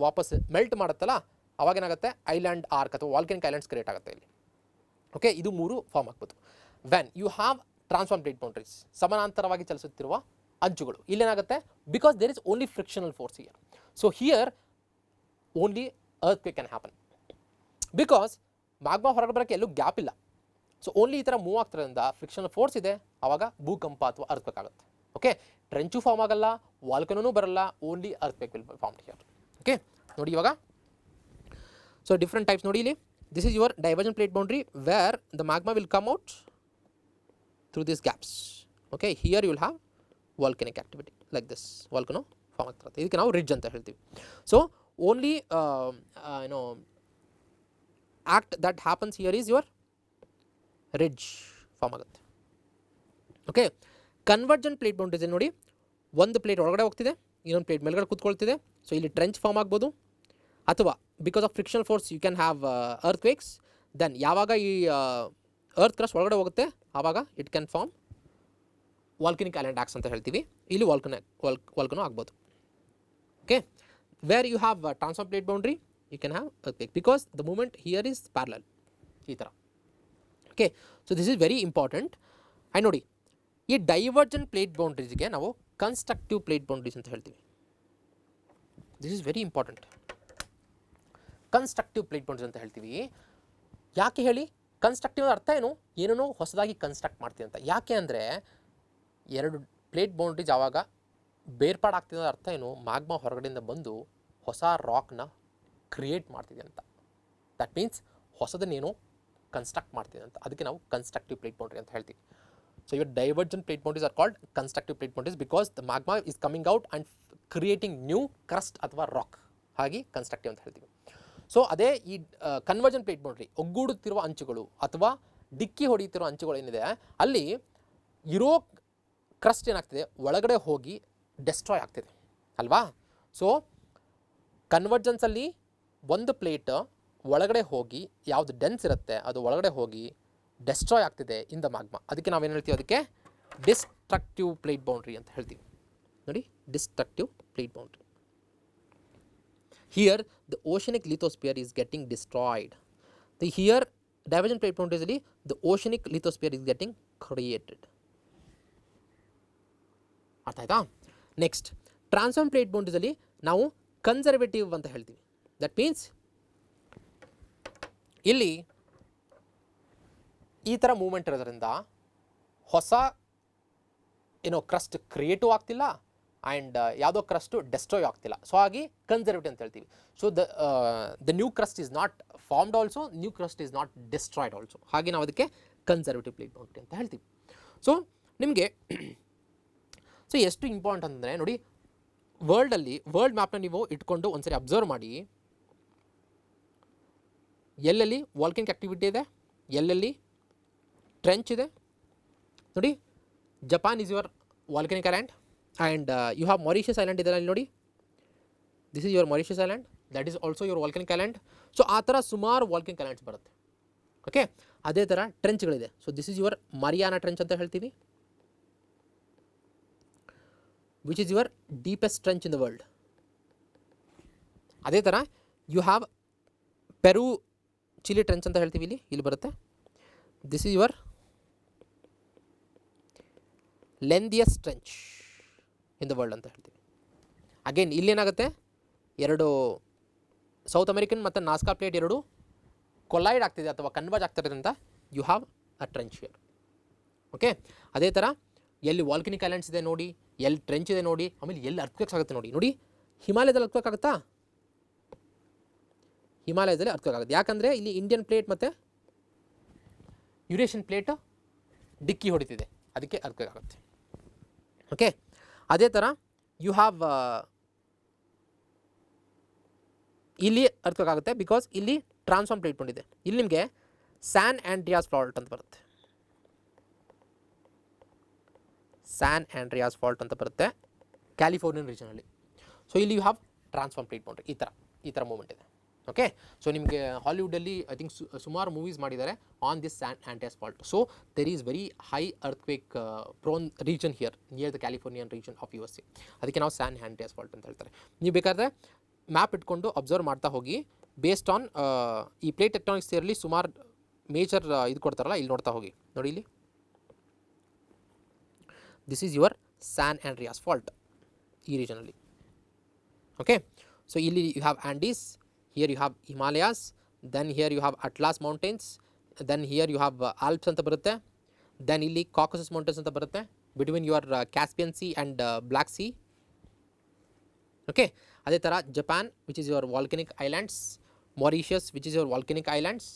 ವಾಪಸ್ ಮೆಲ್ಟ್ ಮಾಡುತ್ತಲ್ಲ, ಅವಾಗ ಏನಾಗುತ್ತೆ ಐಲ್ಯಾಂಡ್ ಆರ್ಕ್ ಅಥವಾ ವಾಲ್ಕನಿಕ್ ಐಲ್ಯಾಂಡ್ಸ್ ಕ್ರಿಯೇಟ್ ಆಗುತ್ತೆ ಇಲ್ಲಿ. ಓಕೆ, ಇದು 3 ಫಾರ್ಮ್ ಆಗ್ಬೋದು. When you have transform plate boundaries, ಸಮಾನಾಂತರವಾಗಿ ಚಲಿಸುತ್ತಿರುವ ಅಂಚುಗಳು, ಇಲ್ಲೇನಾಗುತ್ತೆ because there is only frictional force here. So here only earthquake can happen because magma ಹೊರಗಡೆ ಬರೋಕ್ಕೆ ಎಲ್ಲೂ ಗ್ಯಾಪ್ ಇಲ್ಲ. ಸೊ ಓನ್ಲಿ ಈ ಥರ ಮೂವ್ ಆಗ್ತಿರೋದ್ರಿಂದ ಫ್ರಿಕ್ಷನಲ್ ಫೋರ್ಸ್ ಇದೆ, ಆವಾಗ ಭೂಕಂಪ ಅಥವಾ ಅರ್ಥ್ಕ್ವೇಕ್ ಆಗುತ್ತೆ. ಓಕೆ, ಟ್ರೆಂಚು ಫಾರ್ಮ್ ಆಗಲ್ಲ, ವಾಲ್ಕನೂ ಬರಲ್ಲ, only earthquake will form here. Okay, ನೋಡಿ ಇವಾಗ ಸೊ ಡಿಫ್ರೆಂಟ್ ಟೈಪ್ಸ್ ನೋಡಿ ಇಲ್ಲಿ. This is your divergent plate boundary where the magma will come out through this gaps. Okay, here you will have volcanic activity like this, volcano form ಆಗ್ತಿರುತ್ತೆ. ಇದಕ್ಕೆ ನಾವು ridge ಅಂತ ಹೇಳ್ತೀವಿ. So only act that happens here is your ridge form ಆಗುತ್ತೆ. Okay, convergent plate boundaries ನೋಡಿ, ಒಂದು plate ಒಳಗಡೆ ಹೋಗ್ತಿದೆ, ಇನ್ನೊಂದು ಪ್ಲೇಟ್ ಮೇಲ್ಗಡೆ ಕೂತ್ಕೊಳ್ತಿದೆ. ಸೊ ಇಲ್ಲಿ ಟ್ರೆಂಚ್ ಫಾರ್ಮ್ ಆಗ್ಬೋದು, ಅಥವಾ because of frictional force you can have earthquakes. Then ಯಾವಾಗ ಈ ಅರ್ತ್ ಕ್ರಸ್ಟ್ ಒಳಗಡೆ ಹೋಗುತ್ತೆ, ಆವಾಗ it can form volcanic island arcs ಅಂತ ಹೇಳ್ತೀವಿ. ಇಲ್ಲಿ ವಾಲ್ಕನೋ ಆಗ್ಬೋದು. Okay, where you have transform plate boundary you can have earthquake because the movement here is parallel, ಈ ಥರ. Okay, so this is very important. And ನೋಡಿ, ಈ divergent plate ಬೌಂಡ್ರೀಸ್ಗೆ ನಾವು constructive plate boundaries ಅಂತ ಹೇಳ್ತೀವಿ. This is very important. Constructive plate boundaries ಅಂತ ಹೇಳ್ತೀವಿ. ಯಾಕೆ ಹೇಳಿ, ಕನ್ಸ್ಟ್ರಕ್ಟಿವ್ ಅರ್ಥ ಏನು, ಏನೋ ಹೊಸದಾಗಿ ಕನ್ಸ್ಟ್ರಕ್ಟ್ ಮಾಡ್ತೀವಿ ಅಂತ. ಯಾಕೆ ಅಂದರೆ ಎರಡು ಪ್ಲೇಟ್ ಬೌಂಡ್ರೀಸ್ ಯಾವಾಗ ಬೇರ್ಪಾಡಾಗ್ತಿದೆ ಅರ್ಥ ಏನು, ಮ್ಯಾಗ್ಮಾ ಹೊರಗಡೆಯಿಂದ ಬಂದು ಹೊಸ ರಾಕ್ನ ಕ್ರಿಯೇಟ್ ಮಾಡ್ತಿದೆ ಅಂತ. ದಟ್ ಮೀನ್ಸ್ ಹೊಸದನ್ನೇನೋ ಕನ್ಸ್ಟ್ರಕ್ಟ್ ಮಾಡ್ತಿದೆ ಅಂತ. ಅದಕ್ಕೆ ನಾವು ಕನ್ಸ್ಟ್ರಕ್ಟಿವ್ ಪ್ಲೇಟ್ ಬೌಂಡ್ರಿ ಅಂತ ಹೇಳ್ತೀವಿ. So your divergent plate boundaries are called constructive plate boundaries because the magma is coming out and creating new crust ಅಥವಾ ರಾಕ್, ಹಾಗೆ ಕನ್ಸ್ಟ್ರಕ್ಟಿವ್ ಅಂತ ಹೇಳ್ತೀವಿ. ಸೊ ಅದೇ ಈ ಕನ್ವರ್ಜನ್ ಪ್ಲೇಟ್ ಬೌಂಡ್ರಿ, ಒಗ್ಗೂಡುತ್ತಿರುವ ಅಂಚುಗಳು ಅಥವಾ ಡಿಕ್ಕಿ ಹೊಡೆಯುತ್ತಿರುವ ಅಂಚುಗಳು ಏನಿದೆ ಅಲ್ಲಿ ಇರೋ ಕ್ರಸ್ಟ್ ಏನಾಗ್ತಿದೆ ಒಳಗಡೆ ಹೋಗಿ ಡೆಸ್ಟ್ರಾಯ್ ಆಗ್ತಿದೆ ಅಲ್ವಾ. ಸೊ ಕನ್ವರ್ಜನ್ಸಲ್ಲಿ ಒಂದು ಪ್ಲೇಟ್ ಒಳಗಡೆ ಹೋಗಿ ಯಾವುದು ಡೆನ್ಸ್ ಇರುತ್ತೆ ಅದು ಒಳಗಡೆ ಹೋಗಿ ಡೆಸ್ಟ್ರಾಯ್ ಆಗ್ತಿದೆ ಇನ್ ದ ಮ್ಯಾಗ್ಮಾ. ಅದಕ್ಕೆ ನಾವೇನು ಹೇಳ್ತೀವಿ, ಅದಕ್ಕೆ ಡಿಸ್ಟ್ರಕ್ಟಿವ್ ಪ್ಲೇಟ್ ಬೌಂಡ್ರಿ ಅಂತ ಹೇಳ್ತೀವಿ. ನೋಡಿ, destructive plate boundary. Here the oceanic lithosphere is getting destroyed. Here divergent plate ಬೌಂಡ್ರೀಸಲ್ಲಿ the oceanic lithosphere is getting created. ಅರ್ಥ ಆಯ್ತಾ? ನೆಕ್ಸ್ಟ್ ಟ್ರಾನ್ಸ್ಫಾರ್ಮ್ ಪ್ಲೇಟ್ ಬೌಂಡ್ರೀಸಲ್ಲಿ ನಾವು ಕನ್ಸರ್ವೇಟಿವ್ ಅಂತ ಹೇಳ್ತೀವಿ. ದಟ್ ಮೀನ್ಸ್ ಇಲ್ಲಿ ಈ ಥರ ಮೂವ್ಮೆಂಟ್ ಇರೋದ್ರಿಂದ ಹೊಸ ಏನೋ ಕ್ರಸ್ಟ್ ಕ್ರಿಯೇಟಿವ್ ಆಗ್ತಿಲ್ಲ ಆ್ಯಂಡ್ ಯಾವುದೋ ಕ್ರಸ್ಟು ಡೆಸ್ಟ್ರಾಯ್ ಆಗ್ತಿಲ್ಲ. ಸೊ ಹಾಗೆ ಕನ್ಸರ್ವೇಟಿವ್ ಅಂತ ಹೇಳ್ತೀವಿ. So the new crust is not formed also, new crust is not destroyed also. ಹಾಗೆ ನಾವು ಅದಕ್ಕೆ ಕನ್ಸರ್ವೇಟಿವ್ ಪ್ಲೇಟ್ ಬೌಂಡ್ರಿ ಅಂತ ಹೇಳ್ತೀವಿ. ಸೊ ನಿಮಗೆ ಸೊ ಎಷ್ಟು ಇಂಪಾರ್ಟೆಂಟ್ ಅಂದರೆ ನೋಡಿ, ವರ್ಲ್ಡ್ ಮ್ಯಾಪ್ನ ನೀವು ಇಟ್ಕೊಂಡು ಒಂದ್ಸರಿ ಅಬ್ಸರ್ವ್ ಮಾಡಿ, ಎಲ್ಲೆಲ್ಲಿ ವಾಲ್ಕನಿಕ್ ಆಕ್ಟಿವಿಟಿ ಇದೆ, ಎಲ್ಲೆಲ್ಲಿ ಟ್ರೆಂಚ್ ಇದೆ. ನೋಡಿ, Japan is your volcanic island and you have Mauritius island ಇದೆ ಅಲ್ಲಿ ನೋಡಿ. This is your Mauritius island, that is also your volcanic island. So ಆ ಥರ ಸುಮಾರು ವಾಲ್ಕನಿಕ್ ಐಲ್ಯಾಂಡ್ಸ್ ಬರುತ್ತೆ. ಓಕೆ, ಅದೇ ಥರ ಟ್ರೆಂಚ್ಗಳಿದೆ. So this is your Mariana trench ಅಂತ ಹೇಳ್ತೀವಿ, which is your deepest trench in the world. ಅದೇ ಥರ you have Peru Chile trench ಅಂತ ಹೇಳ್ತೀವಿ, ಇಲ್ಲಿ ಬರುತ್ತೆ. This is your ಲೆಂದಿಯಸ್ಟ್ trench in the world ಅಂತ ಹೇಳ್ತೀವಿ. ಅಗೇನ್ ಇಲ್ಲೇನಾಗುತ್ತೆ, ಎರಡು ಸೌತ್ ಅಮೆರಿಕನ್ ಮತ್ತು ನಾಸ್ಕಾ ಪ್ಲೇಟ್ ಎರಡು ಕೊಲೈಡ್ ಆಗ್ತಿದೆ ಅಥವಾ ಕನ್ವರ್ಜ್ ಆಗ್ತಿರೋದ್ರಿಂದ you have a trench here. Okay, ಅದೇ ಥರ ಎಲ್ಲಿ ವಾಲ್ಕನಿಕ್ ಐಲ್ಯಾಂಡ್ಸ್ ಇದೆ ನೋಡಿ, ಎಲ್ಲಿ ಟ್ರೆಂಚ್ ಇದೆ ನೋಡಿ, ಆಮೇಲೆ ಎಲ್ಲಿ ಅರ್ಥಕ್ವೇಕ್ಸ್ ಆಗುತ್ತೆ ನೋಡಿ. ನೋಡಿ, ಹಿಮಾಲಯದಲ್ಲಿ ಅರ್ಥಕ್ವೇಕ್ ಆಗುತ್ತಾ? ಹಿಮಾಲಯದಲ್ಲಿ ಅರ್ಥಕ್ವೇಕ್ ಆಗುತ್ತೆ. ಯಾಕಂದರೆ ಇಲ್ಲಿ ಇಂಡಿಯನ್ ಪ್ಲೇಟ್ ಮತ್ತು ಯುರೇಷಿಯನ್ ಪ್ಲೇಟ್ ಡಿಕ್ಕಿ ಹೊಡಿತಿದೆ, ಅದಕ್ಕೆ ಅರ್ಥಕ್ವೇಕ್ ಆಗುತ್ತೆ. ಓಕೆ, ಅದೇ ಥರ ಯು ಹ್ಯಾವ್ ಇಲ್ಲಿ ಅರ್ಥಕ್ವೇಕ್ ಆಗುತ್ತೆ ಬಿಕಾಸ್ ಇಲ್ಲಿ ಟ್ರಾನ್ಸ್ಫಾರ್ಮ್ ಪ್ಲೇಟ್ ಬಂದಿದೆ. ಇಲ್ಲಿ ನಿಮಗೆ ಸ್ಯಾನ್ ಆಂಡ್ರಿಯಾಸ್ ಫಾಲ್ಟ್ ಅಂತ ಬರುತ್ತೆ, ಸ್ಯಾನ್ ಆಂಡ್ರಿಯಾಸ್ ಫಾಲ್ಟ್ ಅಂತ ಬರುತ್ತೆ ಕ್ಯಾಲಿಫೋರ್ನಿಯನ್ ರೀಜನಲ್ಲಿ. ಸೊ ಇಲ್ಲಿ you have transform plate boundary, ಈ ಥರ ಮೂವ್ಮೆಂಟ್ ಇದೆ. ಓಕೆ, ಸೊ ನಿಮಗೆ ಹಾಲಿವುಡಲ್ಲಿ ಐ ಥಿಂಕ್ ಸುಮಾರು ಮೂವೀಸ್ ಮಾಡಿದ್ದಾರೆ on this San Andreas fault. So there is very high earthquake prone region here near the Californian region of USA. ಅದಕ್ಕೆ ನಾವು San Andreas fault ಅಂತ ಹೇಳ್ತಾರೆ. ನೀವು ಬೇಕಾದರೆ ಮ್ಯಾಪ್ ಇಟ್ಕೊಂಡು ಅಬ್ಸರ್ವ್ ಮಾಡ್ತಾ ಹೋಗಿ, ಬೇಸ್ಡ್ ಆನ್ ಈ ಪ್ಲೇಟ್ ಟೆಕ್ಟಾನಿಕ್ಸ್ ಥಿಯರಿಲಿ ಸುಮಾರು ಮೇಜರ್ ಇದು ಕೊಡ್ತಾರಲ್ಲ, ಇಲ್ಲಿ ನೋಡ್ತಾ ಹೋಗಿ. ನೋಡಿ, ಇಲ್ಲಿ this is your San Andreas fault ಈ ರೀಜನಲ್ಲಿ. ಓಕೆ, ಸೊ ಇಲ್ಲಿ you have Andes, here you have Himalayas, then here you have Atlas mountains, then here you have Alps ಅಂತ ಬರುತ್ತೆ, then ಇಲ್ಲಿ Caucasus mountains ಅಂತ ಬರುತ್ತೆ between your Caspian Sea and Black Sea. Okay, ಅದೇ ಥರ Japan which is your ವಾಲ್ಕನಿಕ್ islands, Mauritius which is your ವಾಲ್ಕನಿಕ್ islands,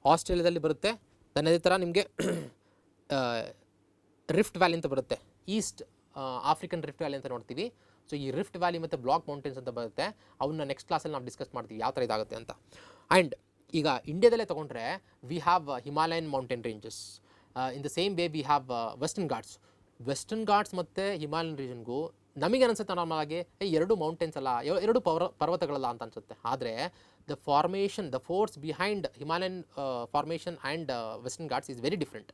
ಆಸ್ಟ್ರೇಲಿಯಾದಲ್ಲಿ ಬರುತ್ತೆ. Then ಅದೇ ಥರ ನಿಮಗೆ ರಿಫ್ಟ್ ವ್ಯಾಲಿ ಅಂತ ಬರುತ್ತೆ, ಈಸ್ಟ್ ಆಫ್ರಿಕನ್ ರಿಫ್ಟ್ ವ್ಯಾಲಿ ಅಂತ ನೋಡ್ತೀವಿ. ಸೊ ಈ ರಿಫ್ಟ್ ವ್ಯಾಲಿ ಮತ್ತು ಬ್ಲಾಕ್ ಮೌಂಟೇನ್ಸ್ ಅಂತ ಬರುತ್ತೆ, ಅವನ್ನ ನೆಕ್ಸ್ಟ್ ಕ್ಲಾಸಲ್ಲಿ ನಾವು ಡಿಸ್ಕಸ್ ಮಾಡ್ತೀವಿ ಯಾವ ಥರ ಇದಾಗುತ್ತೆ ಅಂತ. ಆ್ಯಂಡ್ ಈಗ ಇಂಡಿಯಾದಲ್ಲೇ ತೊಗೊಂಡ್ರೆ we have Himalayan mountain ranges. In the same way we have western Ghats ಮತ್ತು ಹಿಮಾಲಯನ್ ರೀಜನ್ಗೂ ನಮಗೆ ಅನಿಸುತ್ತೆ ನಾರ್ಮಲ್ ಆಗಿ ಎರಡು ಮೌಂಟೇನ್ಸ್ ಅಲ್ಲ, ಎರಡು ಪರ್ವತಗಳಲ್ಲ ಅಂತ ಅನಿಸುತ್ತೆ. ಆದರೆ the force behind Himalayan formation and western Ghats is very different.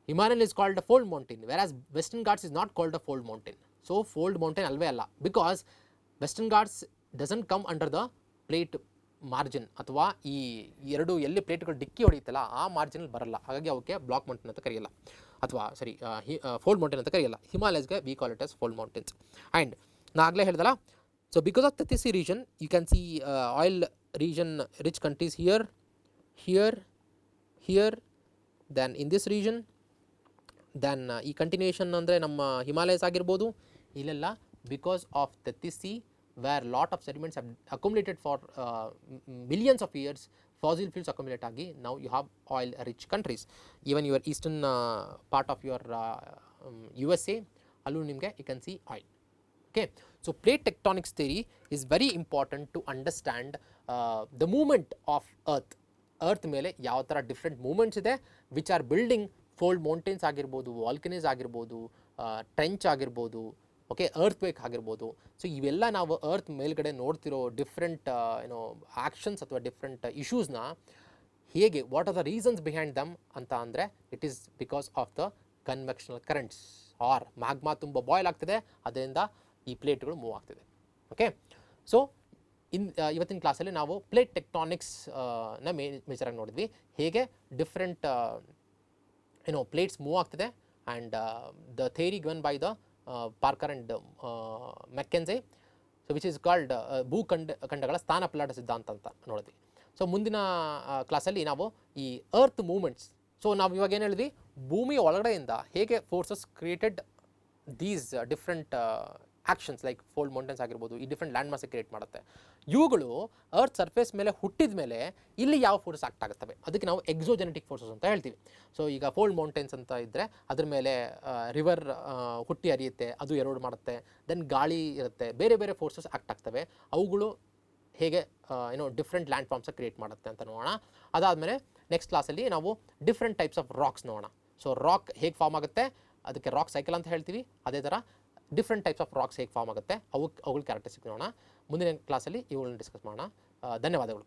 Himalayan is called a fold mountain, whereas Western Ghats is not called a fold mountain. So fold mountain alve alla, because Western Ghats doesn't come under the plate margin ಅಥವಾ ಈ ಎರಡು ಎಲ್ಲಿ ಪ್ಲೇಟ್ಗಳು ಡಿಕ್ಕಿ ಹೊಡೆಯುತ್ತಲ್ಲ ಆ ಮಾರ್ಜಿನಲ್ಲಿ ಬರಲ್ಲ. ಹಾಗಾಗಿ ಅವಕ್ಕೆ block mountain ಅಂತ ಕರೆಯಲ್ಲ, ಅಥವಾ ಸರಿ ಫೋಲ್ಡ್ ಮೌಂಟೇನ್ ಅಂತ ಕರೆಯಲ್ಲ. ಹಿಮಾಲಯಸ್ಗೆ we call it as fold mountains. And ನಾ ಆಗಲೇ ಹೇಳ್ದಲ್ಲ, so because of Tethys region you can see oil region rich countries here then in this region. Then ಈ ಕಂಟಿನ್ಯೂಷನ್ ಅಂದರೆ ನಮ್ಮ ಹಿಮಾಲಯಸ್ ಆಗಿರ್ಬೋದು ಇಲ್ಲೆಲ್ಲ because of Tethys where lot of sediments have accumulated for millions of years, fossil fuels accumulate ಆಗಿ ನಾವು you have oil rich countries. Even your eastern part of your USA ಅಲ್ಲೂ ನಿಮಗೆ you can see oil. Okay, so plate tectonics theory is very important to understand the moment of earth ಮೇಲೆ ಯಾವ ಥರ different moments ಇದೆ, which are building fold mountains ಆಗಿರ್ಬೋದು, volcanoes ಆಗಿರ್ಬೋದು, trench ಆಗಿರ್ಬೋದು, okay, earthquake ಆಗಿರ್ಬೋದು. ಸೊ ಇವೆಲ್ಲ ನಾವು ಅರ್ತ್ ಮೇಲ್ಗಡೆ ನೋಡ್ತಿರೋ ಡಿಫ್ರೆಂಟ್ ಆ್ಯಕ್ಷನ್ಸ್ ಅಥವಾ ಡಿಫ್ರೆಂಟ್ ಇಶ್ಯೂಸ್ನ ಹೇಗೆ, what are the reasons behind them ಅಂತ ಅಂದರೆ it is because of the convectional currents are magma ತುಂಬ ಬಾಯ್ಲ್ ಆಗ್ತಿದೆ, ಅದರಿಂದ ಈ ಪ್ಲೇಟ್ಗಳು ಮೂವ್ ಆಗ್ತಿದೆ. ಓಕೆ, ಸೊ ಇವತ್ತಿನ ಕ್ಲಾಸಲ್ಲಿ ನಾವು ಪ್ಲೇಟ್ ಟೆಕ್ಟಾನಿಕ್ಸ್ ನ ಮೇಜರಾಗಿ ನೋಡಿದ್ವಿ, ಹೇಗೆ ಡಿಫ್ರೆಂಟ್ ಪ್ಲೇಟ್ಸ್ ಮೂವ್ ಆಗ್ತಿದೆ and the theory given by the Parker and McKenzie, so which is called ಭೂಖಂಡಗಳ ಸ್ಥಾನಪಲ್ಲಟ ಸಿದ್ಧಾಂತ ಅಂತ ನೋಡಿದ್ವಿ. ಸೊ ಮುಂದಿನ ಕ್ಲಾಸಲ್ಲಿ ನಾವು ಈ ಅರ್ತ್ ಮೂವ್ಮೆಂಟ್ಸ್, ಸೊ ನಾವು ಇವಾಗ ಏನು ಹೇಳಿದ್ವಿ, ಭೂಮಿಯ ಒಳಗಡೆಯಿಂದ ಹೇಗೆ forces created these different actions like fold mountains ಆಗಿರ್ಬೋದು, ಈ ಡಿಫ್ರೆಂಟ್ ಲ್ಯಾಂಡ್ ಮಾಸ್ ಕ್ರಿಯೇಟ್ ಮಾಡುತ್ತೆ. ಇವುಗಳು ಅರ್ತ್ ಸರ್ಫೇಸ್ ಮೇಲೆ ಹುಟ್ಟಿದ ಮೇಲೆ ಇಲ್ಲಿ ಯಾವ ಫೋರ್ಸ್ ಆಕ್ಟ್ ಆಗುತ್ತವೆ, ಅದಕ್ಕೆ ನಾವು ಎಕ್ಸೋಜೆನೆಟಿಕ್ ಫೋರ್ಸಸ್ ಅಂತ ಹೇಳ್ತೀವಿ. ಸೊ ಈಗ ಫೋಲ್ಡ್ ಮೌಂಟೇನ್ಸ್ ಅಂತ ಇದ್ದರೆ ಅದ್ರ ಮೇಲೆ ರಿವರ್ ಹುಟ್ಟಿ ಹರಿಯುತ್ತೆ, ಅದು ಎರೋಡ್ ಮಾಡುತ್ತೆ. ದೆನ್ ಗಾಳಿ ಇರುತ್ತೆ, ಬೇರೆ ಬೇರೆ ಫೋರ್ಸಸ್ ಆಕ್ಟ್ ಆಗ್ತವೆ, ಅವುಗಳು ಹೇಗೆ ಡಿಫ್ರೆಂಟ್ ಲ್ಯಾಂಡ್ ಫಾರ್ಮ್ಸ್ ಕ್ರಿಯೇಟ್ ಮಾಡುತ್ತೆ ಅಂತ ನೋಡೋಣ. ಅದಾದಮೇಲೆ ನೆಕ್ಸ್ಟ್ ಕ್ಲಾಸಲ್ಲಿ ನಾವು ಡಿಫ್ರೆಂಟ್ ಟೈಪ್ಸ್ ಆಫ್ ರಾಕ್ಸ್ ನೋಡೋಣ. ಸೊ ರಾಕ್ ಹೇಗೆ ಫಾರ್ಮ್ ಆಗುತ್ತೆ, ಅದಕ್ಕೆ ರಾಕ್ ಸೈಕಲ್ ಅಂತ ಹೇಳ್ತೀವಿ. ಅದೇ ಥರ ಡಿಫ್ರೆಂಟ್ ಟೈಪ್ಸ್ ಆಫ್ ರಾಕ್ಸ್ ಹೇಗೆ ಫಾರ್ಮ್ ಆಗುತ್ತೆ, ಅವುಗಳ ಕ್ಯಾರೆಕ್ಟರಿಸ್ಟಿಕ್ಸ್ ನೋಡೋಣ. ಮುಂದಿನ ಕ್ಲಾಸಲ್ಲಿ ಇವುಗಳನ್ನ ಡಿಸ್ಕಸ್ ಮಾಡೋಣ. ಧನ್ಯವಾದಗಳು.